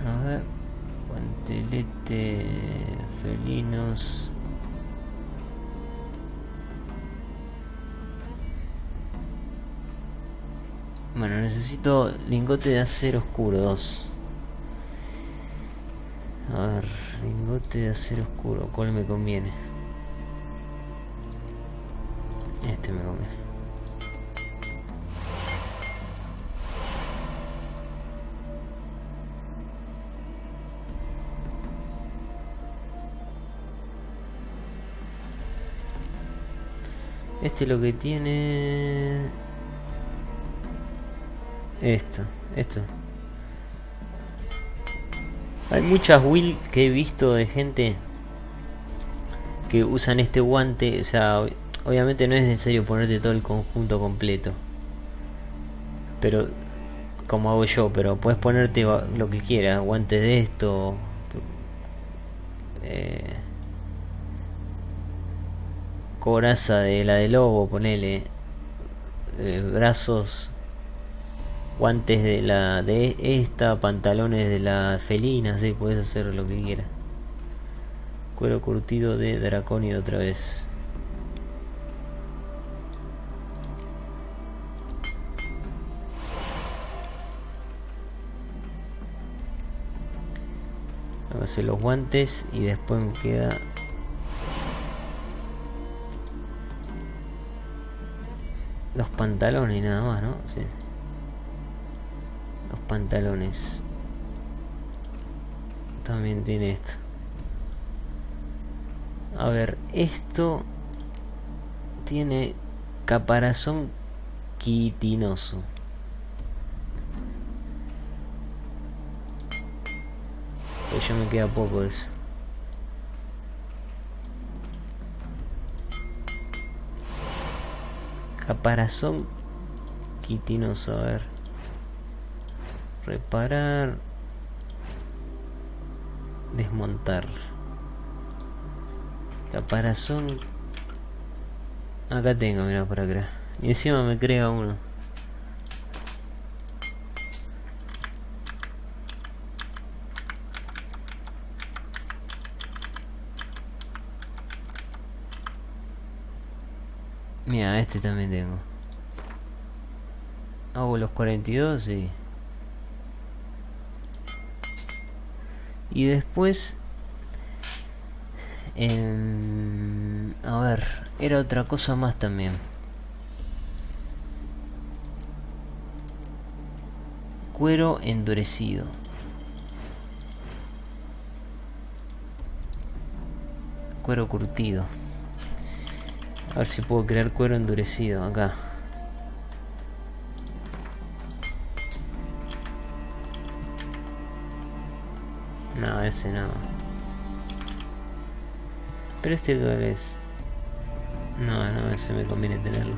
A ver, guantelete felinos. Bueno, necesito lingote de acero oscuro 2. A ver, lingote de acero oscuro, ¿cuál me conviene? Este me conviene. Este lo que tiene... esto. Hay muchas builds que he visto de gente que usan este guante. O sea, obviamente no es necesario ponerte todo el conjunto completo, pero como hago yo, pero puedes ponerte lo que quieras. Guantes de esto, coraza de la de lobo, ponele, brazos, guantes de esta, pantalones de la felina, así puedes hacer lo que quieras. Cuero curtido de dracónido otra vez. Voy a hacer los guantes y después me queda los pantalones y nada más, ¿no? Sí. Los pantalones. También tiene esto. A ver, esto tiene caparazón quitinoso. Pues ya me queda poco de eso. Caparazón quitinoso, a ver. Reparar. Desmontar. Caparazón. Acá tengo, mira, por acá. Y encima me crea uno. Mira, este también tengo. Hago los 42 y... Y después... a ver, era otra cosa más también. Cuero endurecido. Cuero curtido. A ver si puedo crear cuero endurecido acá. No, ese no. Pero este cuál es. No, ese me conviene tenerlo.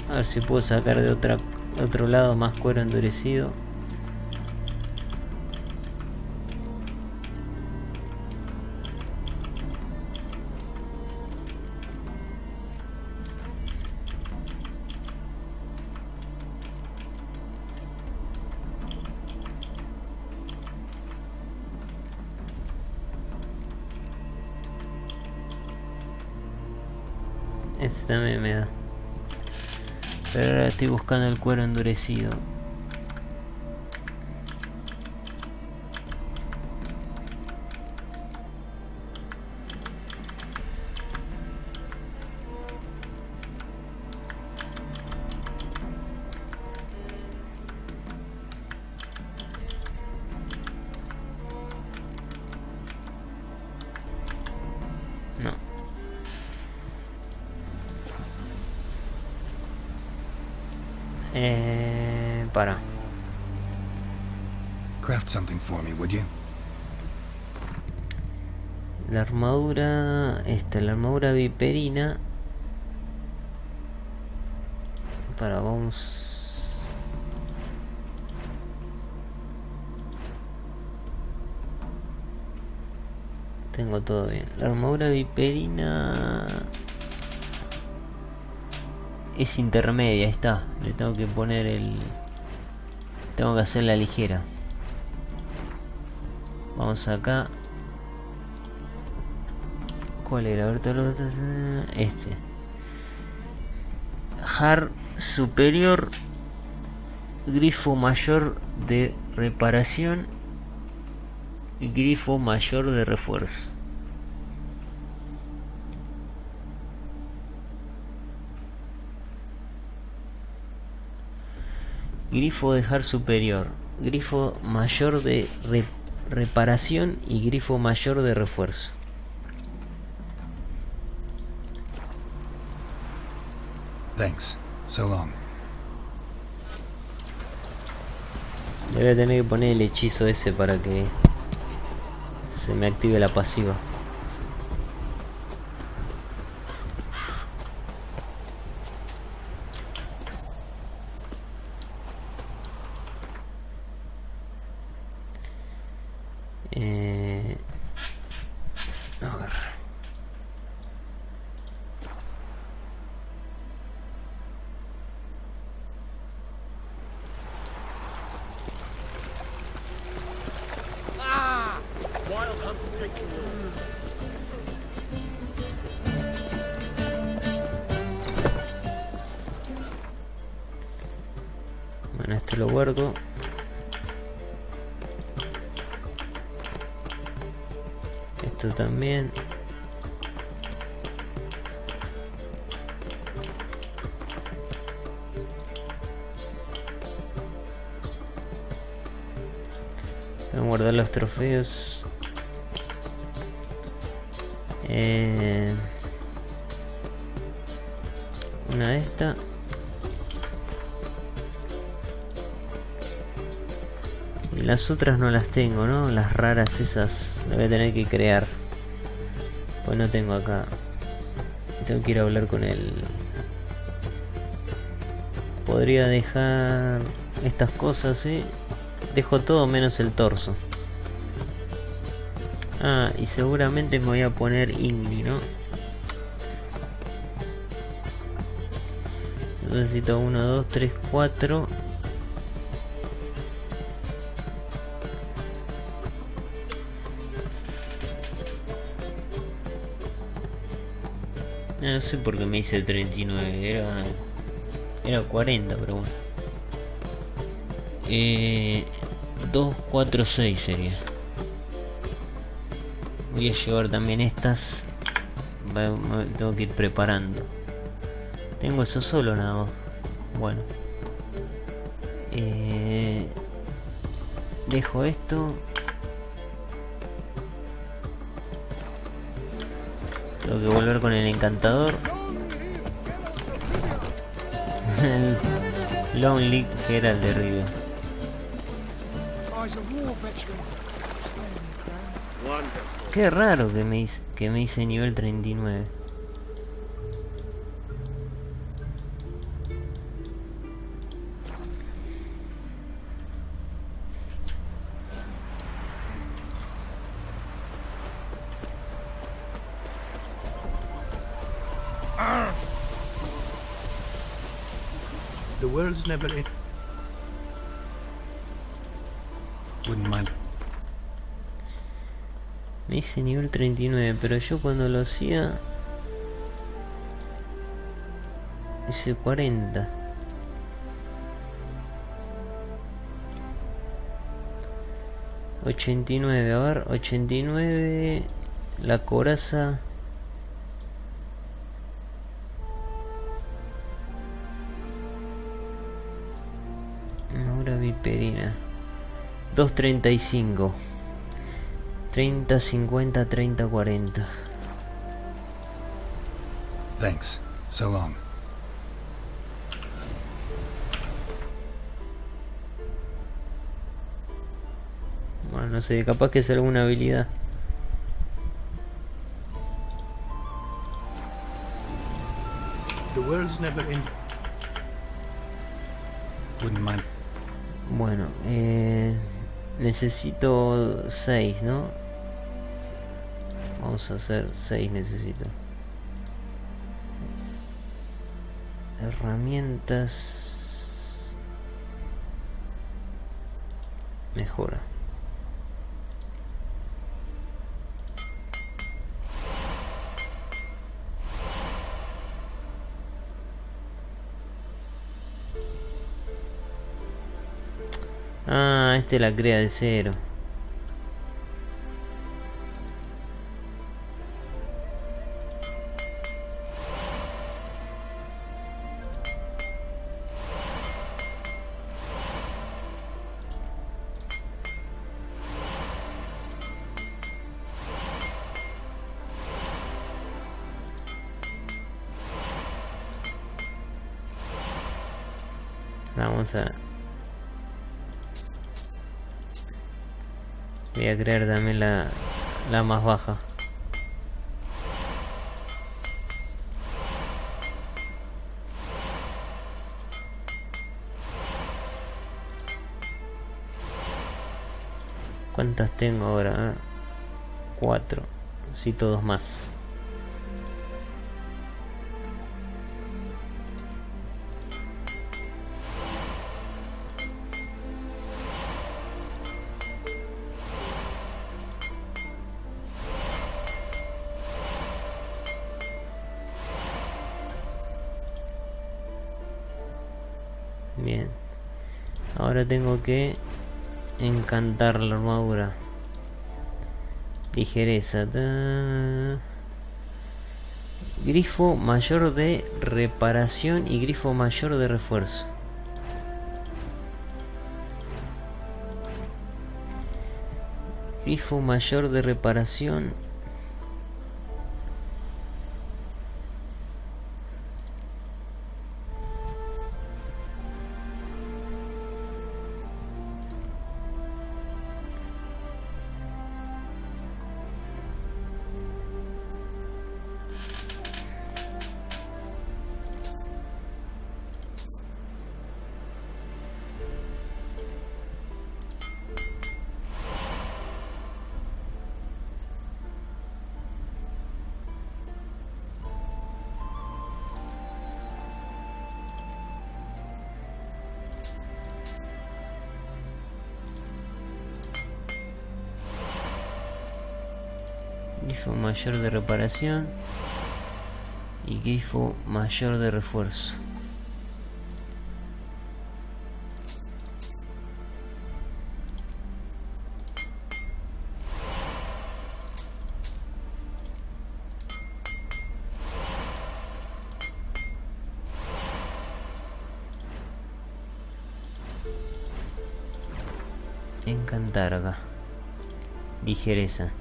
A ver si puedo sacar de otro lado más cuero endurecido. Este también me da. Pero ahora estoy buscando el cuero endurecido. No. Para. Craft something for me, would you? La armadura... la armadura viperina. Para, vamos... Tengo todo bien. La armadura viperina... Es intermedia, ahí está. Le tengo que poner el... Tengo que hacerla ligera. Vamos acá. ¿Cuál era? A ver, todos los otros. Este. Hard superior. Grifo mayor de reparación. Y grifo mayor de refuerzo. Grifo de hard superior, grifo mayor de reparación y grifo mayor de refuerzo. Thanks. So long. Le voy a tener que poner el hechizo ese para que se me active la pasiva. A ver. Wild hunts are taking you. Bueno, esto lo guardo. Esto también. Voy a guardar los trofeos. Una de esta. Y las otras no las tengo, ¿no? Las raras esas las voy a tener que crear. Pues no tengo acá. Tengo que ir a hablar con él. Podría dejar estas cosas, ¿sí? Dejo todo menos el torso. Ah, y seguramente me voy a poner Igni, ¿no? Necesito 1, 2, 3, 4. No sé por qué me hice 39. Era 40, pero bueno. 2, 4, 6 sería. Voy a llevar también estas. Tengo que ir preparando. Tengo eso solo nada más. Bueno. Dejo esto. Tengo que volver con el encantador. El Lonely, que era el de River. Qué raro que me hice nivel 39. The world's never in. Wouldn't mind. Me hice nivel 39, pero yo cuando lo hacía hice 40. $89, a ver, 89. La coraza. Ahora viperina. 235. 30, 50, 30, 40. Thanks. So long. Bueno, no sé, capaz que es alguna habilidad. The world's never in. Wouldn't mind. Bueno, necesito 6, ¿no? Vamos a hacer 6, necesito. Herramientas. Mejora. Ah, este la crea de cero. Vamos a... Voy a crear también la más baja. ¿Cuántas tengo ahora? 4. Sí, todos más. Bien. Ahora tengo que encantar la armadura. Ligereza. Grifo mayor de reparación y grifo mayor de refuerzo. Grifo mayor de reparación. Grifo mayor de reparación y grifo mayor de refuerzo. Encantar acá. Ligereza.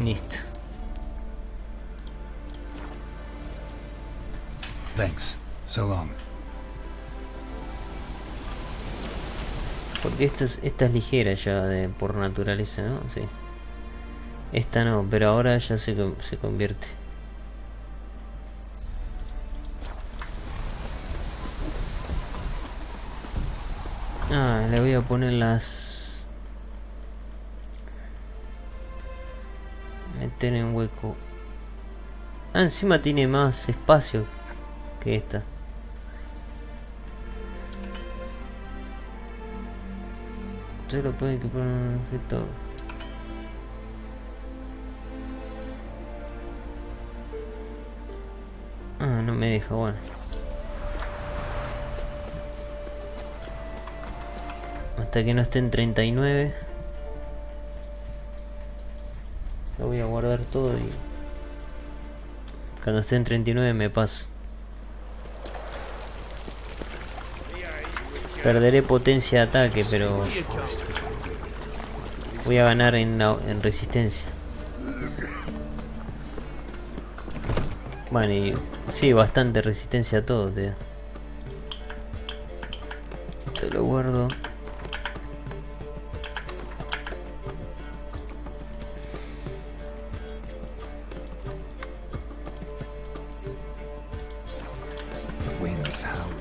Listo. Thanks. So long. Porque esta es ligera ya por naturaleza, ¿no? Sí. Esta no, pero ahora ya se convierte. Ah, le voy a poner las... Meter en hueco. Ah, encima tiene más espacio que esta. Se lo puede equipar un objeto. Ah, no me deja, bueno. Hasta que no esté en 39. Lo voy a guardar todo y... Cuando esté en 39 me paso. Perderé potencia de ataque, pero... Voy a ganar en resistencia. Bueno, y sí, bastante resistencia a todo, tío. Te lo guardo.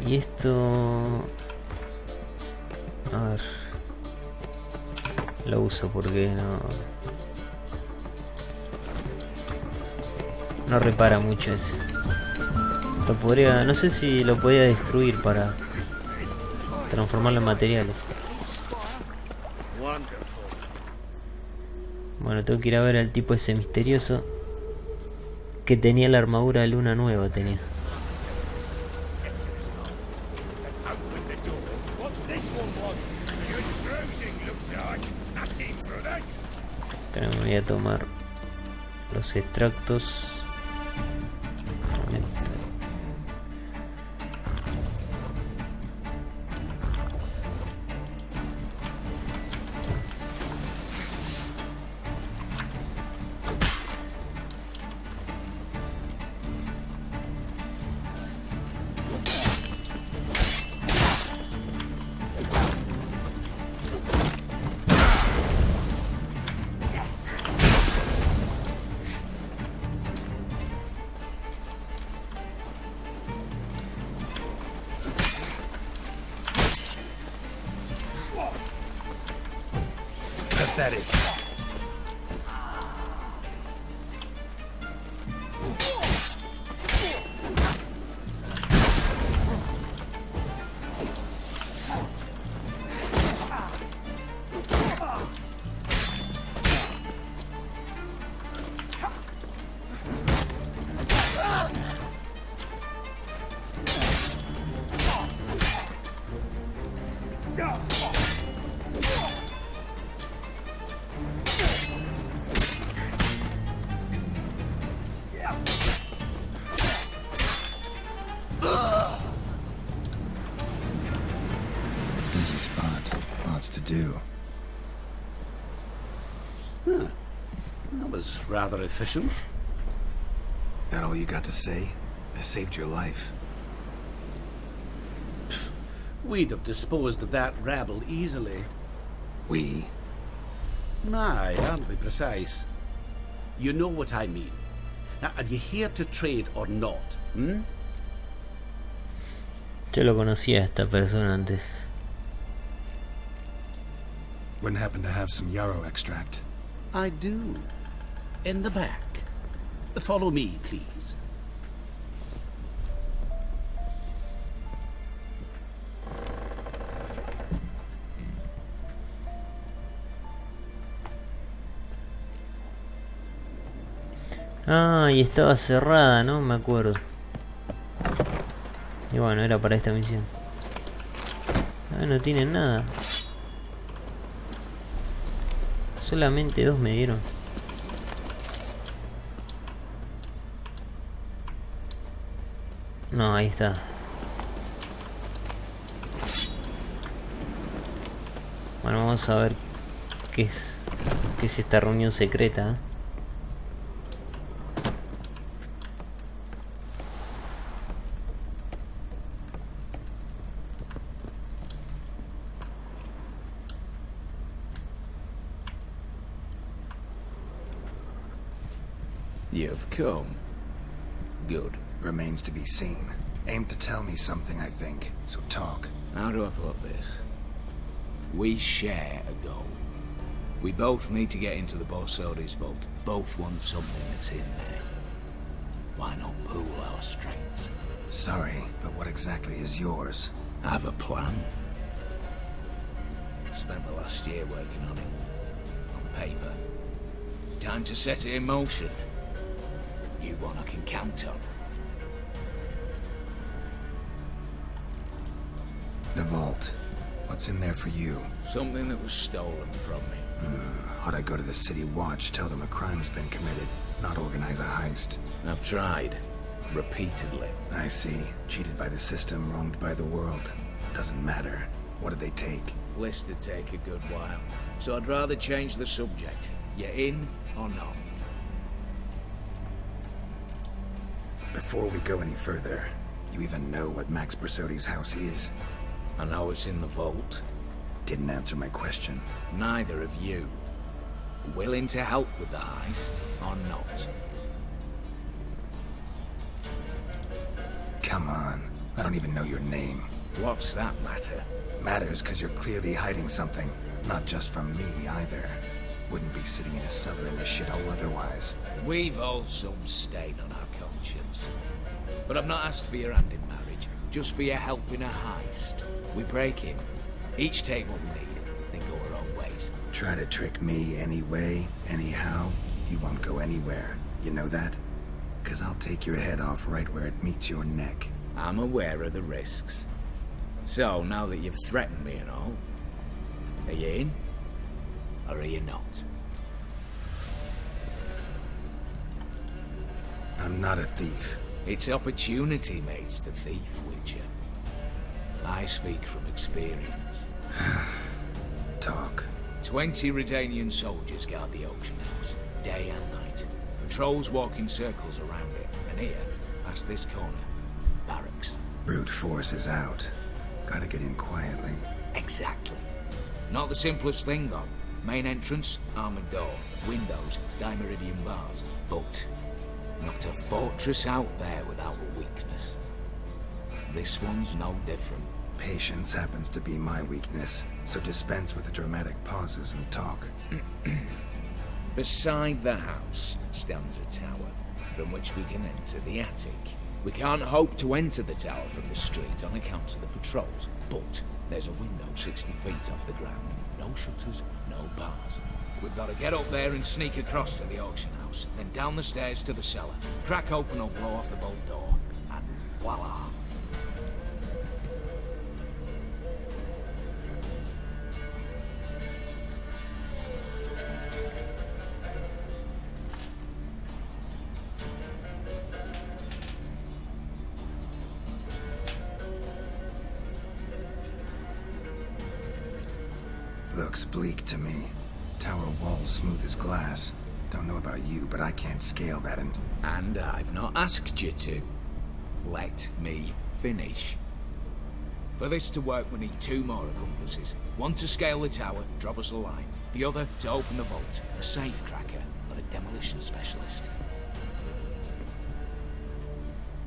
Y esto... A ver... Lo uso porque no repara mucho ese. Lo podría... No sé si lo podía destruir para transformarlo en materiales. Bueno, tengo que ir a ver al tipo ese misterioso que tenía la armadura de luna nueva, tenía. Pero me voy a tomar los extractos. Pathetic. Busy spot. Lots to do. Huh. That was rather efficient. That all you got to say? I saved your life. We'd have disposed of that rabble easily. We? Aye, aren't we precise? You know what I mean. Now, are you here to trade or not? Hmm? Yo lo conocía a esta persona antes. Wouldn't happen to have some yarrow extract. I do. In the back. Follow me, please. Ah, y estaba cerrada, ¿no? Me acuerdo. Y bueno, era para esta misión. Ah, no tienen nada. Solamente 2 me dieron. No, ahí está. Bueno, vamos a ver qué es esta reunión secreta. You've come. Good. Remains to be seen. Aim to tell me something, I think. So talk. How do I put this? We share a goal. We both need to get into the Borsodi's vault. Both want something that's in there. Why not pool our strengths? Sorry, but what exactly is yours? I have a plan. Spent the last year working on it. On paper. Time to set it in motion. You one I can count on. The vault. What's in there for you? Something that was stolen from me. Ought I go to the city watch, tell them a crime's been committed, not organize a heist? I've tried. Repeatedly. I see. Cheated by the system, wronged by the world. Doesn't matter. What did they take? List to take a good while. So I'd rather change the subject. You in or not? Before we go any further, you even know what Max Brasodi's house is? I know it's in the vault. Didn't answer my question. Neither of you. Willing to help with the heist or not? Come on. I don't even know your name. What's that matter? Matters because you're clearly hiding something. Not just from me, either. Wouldn't be sitting in a cellar in this shithole otherwise. We've all some stain on our conscience. But I've not asked for your hand in marriage. Just for your help in a heist. We break in. Each take what we need, then go our own ways. Try to trick me anyway, anyhow, you won't go anywhere. You know that? Because I'll take your head off right where it meets your neck. I'm aware of the risks. So, now that you've threatened me and all, are you in? Or are you not? I'm not a thief. It's opportunity makes the thief, Witcher. I speak from experience. Talk. 20 Redanian soldiers guard the auction house, day and night. Patrols walk in circles around it, and here, past this corner, barracks. Brute force is out. Gotta get in quietly. Exactly. Not the simplest thing, though. Main entrance, armored door. Windows, dimeridian bars. But not a fortress out there without a weakness. This one's no different. Patience happens to be my weakness, so dispense with the dramatic pauses and talk. Beside the house stands a tower, from which we can enter the attic. We can't hope to enter the tower from the street on account of the patrols, but there's a window 60 feet off the ground. No shutters, no bars. We've got to get up there and sneak across to the auction house, then down the stairs to the cellar, crack open or blow off the vault door, and voila! Looks bleak to me. Tower walls smooth as glass. Don't know about you, but I can't scale that and... And I've not asked you to. Let me finish. For this to work, we need 2 more accomplices. One to scale the tower, drop us a line. The other to open the vault, a safe cracker or a demolition specialist.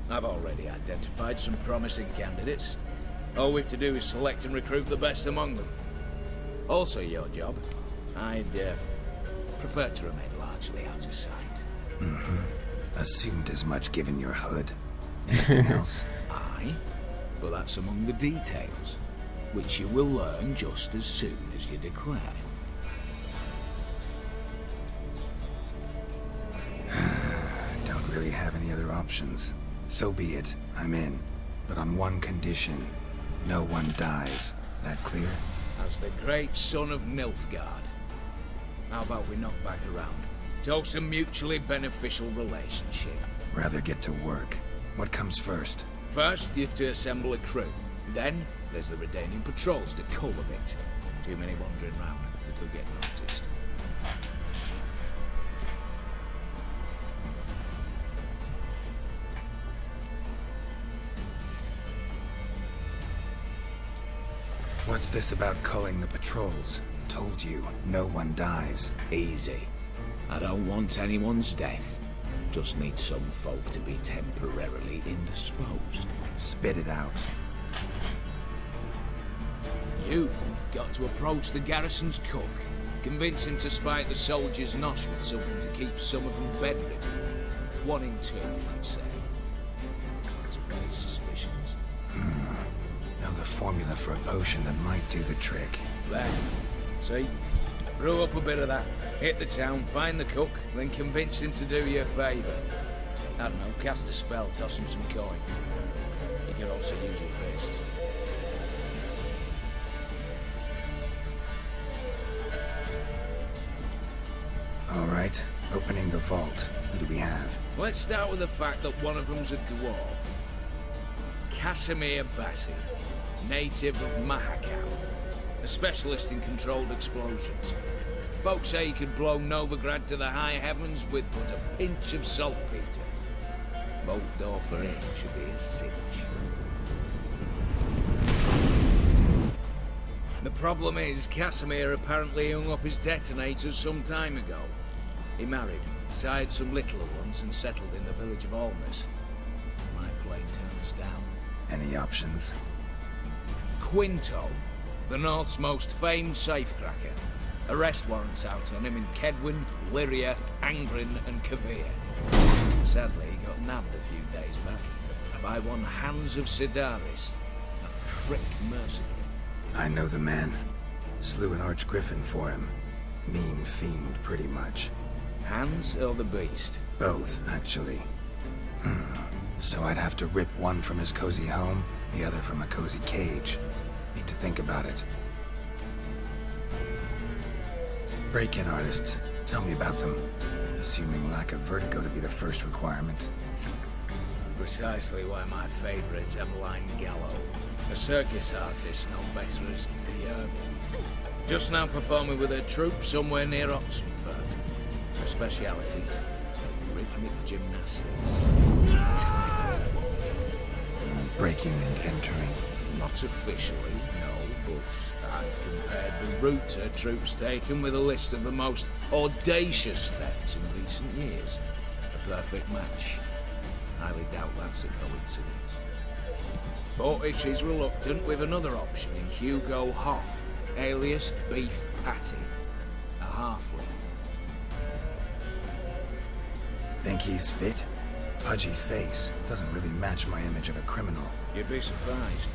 I've already identified some promising candidates. All we have to do is select and recruit the best among them. Also your job. I'd prefer to remain largely out of sight. Assumed as much given your hood. Anything else? Aye, but that's among the details, which you will learn just as soon as you declare. really have any other options. So be it. I'm in. But on one condition. No one dies. That clear? As the great son of Nilfgaard. How about we knock back around? Toast a mutually beneficial relationship. Rather get to work. What comes first? First, you have to assemble a crew. Then, there's the Redanian patrols to cull a bit. Too many wandering round. We could get noticed. What's this about culling the patrols? Told you, no one dies. Easy. I don't want anyone's death. Just need some folk to be temporarily indisposed. Spit it out. You've got to approach the garrison's cook. Convince him to spike the soldiers' nosh with something to keep some of them bedridden. 1 in 2, I'd say. Not to raise suspicions. Know the formula for a potion that might do the trick. There. See? Brew up a bit of that. Hit the town, find the cook, then convince him to do you a favour. I don't know, cast a spell, toss him some coin. You could also use your fists. Alright, opening the vault. Who do we have? Let's start with the fact that one of them's a dwarf. Casimir Bassi, native of Mahakam, a specialist in controlled explosions. Folks say he could blow Novigrad to the high heavens with but a pinch of saltpeter. Bolt door for him should be a cinch. The problem is, Casimir apparently hung up his detonators some time ago. He married, sired some littler ones, and settled in the village of Almas. Might play turns down. Any options? Quinto, the North's most famed safecracker. Arrest warrants out on him in Kedwin, Lyria, Angrin, and Kavir. Sadly, he got nabbed a few days back by one Hans of Sidaris, a prick mercenary. I know the man. Slew an archgriffin for him. Mean fiend, pretty much. Hans or the beast? Both, actually. So I'd have to rip one from his cozy home, the other from a cozy cage. Need to think about it. Break-in artists. Tell me about them. Assuming lack of vertigo to be the first requirement. Precisely why my favourite's Emmeline Gallo. A circus artist known better as the Urban. Just now performing with her troupe somewhere near Oxenfurt. Her specialities: rhythmic gymnastics. Breaking and entering. Not officially, no, but I've compared the route her troupe's taken with a list of the most audacious thefts in recent years. A perfect match. Highly doubt that's a coincidence. But if she's reluctant, with another option in Hugo Hoff, alias Beef Patty, a halfling. Think he's fit? Pudgy face. Doesn't really match my image of a criminal. You'd be surprised.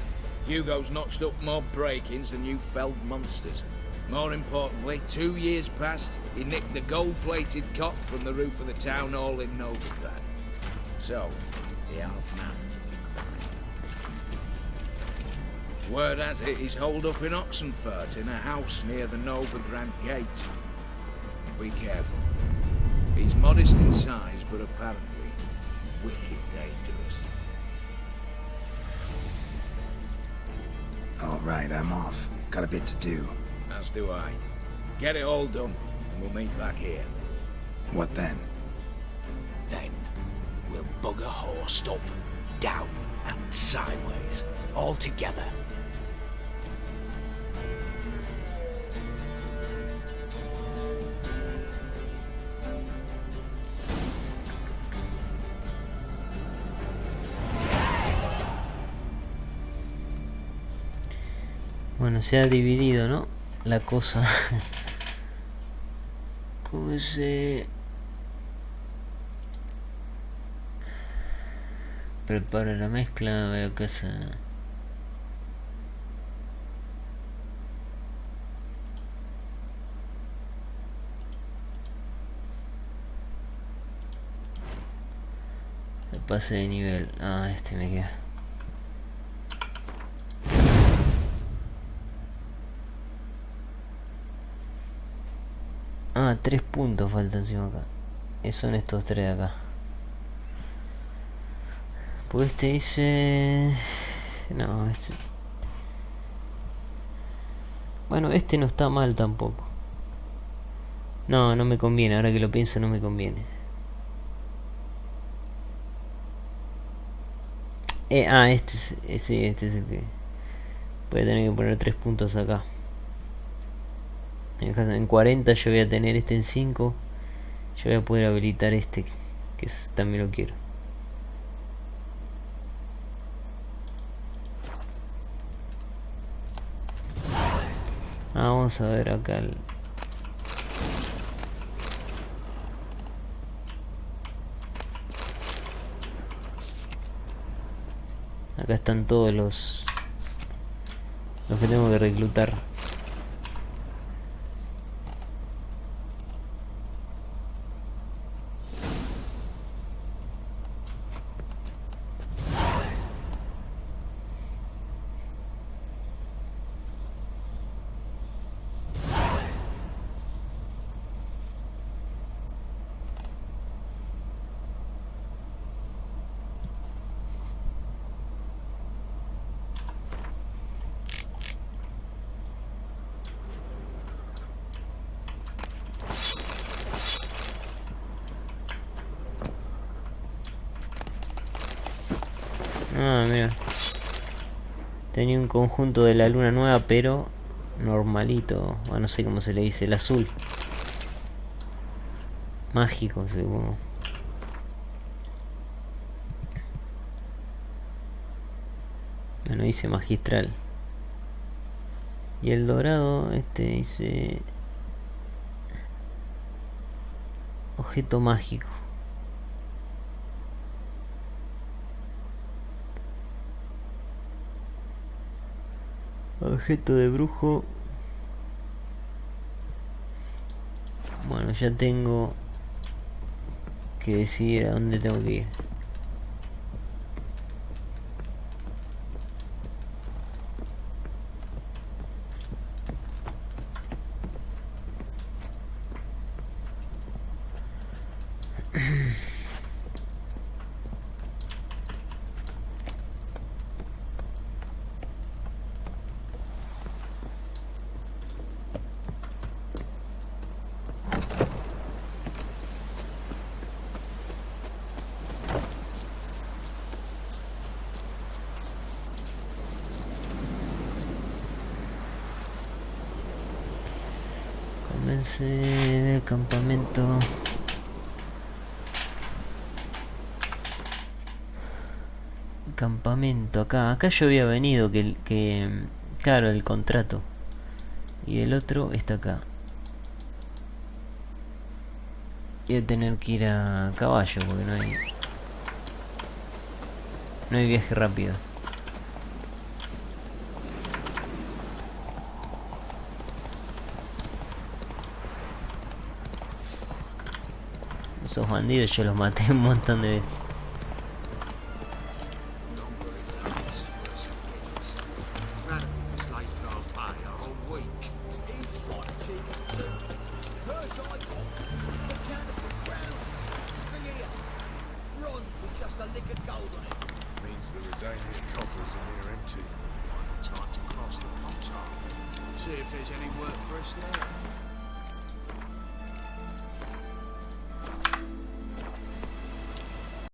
Hugo's notched up more break-ins than you felled monsters. More importantly, 2 years past, he nicked the gold-plated cot from the roof of the town hall in Novigrad. So, the half-man. Word has it he's holed up in Oxenfurt in a house near the Novigrad gate. Be careful. He's modest in size, but apparently wicked dangerous. All right, I'm off. Got a bit to do. As do I. Get it all done, and we'll meet back here. What then? Then, we'll bugger horsed up, down, and sideways, all together. Bueno, se ha dividido, ¿no? La cosa. ¿Cómo se prepara la mezcla? Veo que se... Pase de nivel. Ah, este me queda. Ah, 3 puntos faltan encima acá. Son estos 3 de acá. Pues este dice... No, este... Bueno, este no está mal tampoco. No, no me conviene. Ahora que lo pienso, no me conviene. Este es el que... Voy a tener que poner 3 puntos acá. En 40 yo voy a tener este en 5. Yo voy a poder habilitar este, que también lo quiero. Vamos a ver acá acá están todos los que tengo que reclutar. Ah, mira. Tenía un conjunto de la luna nueva, pero normalito. No sé cómo se le dice, el azul. Mágico, supongo. Bueno, dice magistral. Y el dorado, este dice... Objeto mágico. Objeto de brujo. Bueno, ya tengo que decidir a dónde tengo que ir. El campamento. Campamento acá yo había venido claro, el contrato. Y el otro está acá. Voy a tener que ir a caballo porque no hay viaje rápido. Esos bandidos yo los maté un montón de veces. Means the Redanian coffers are near empty. Time to cross the Pontar. See if there's any work for us there.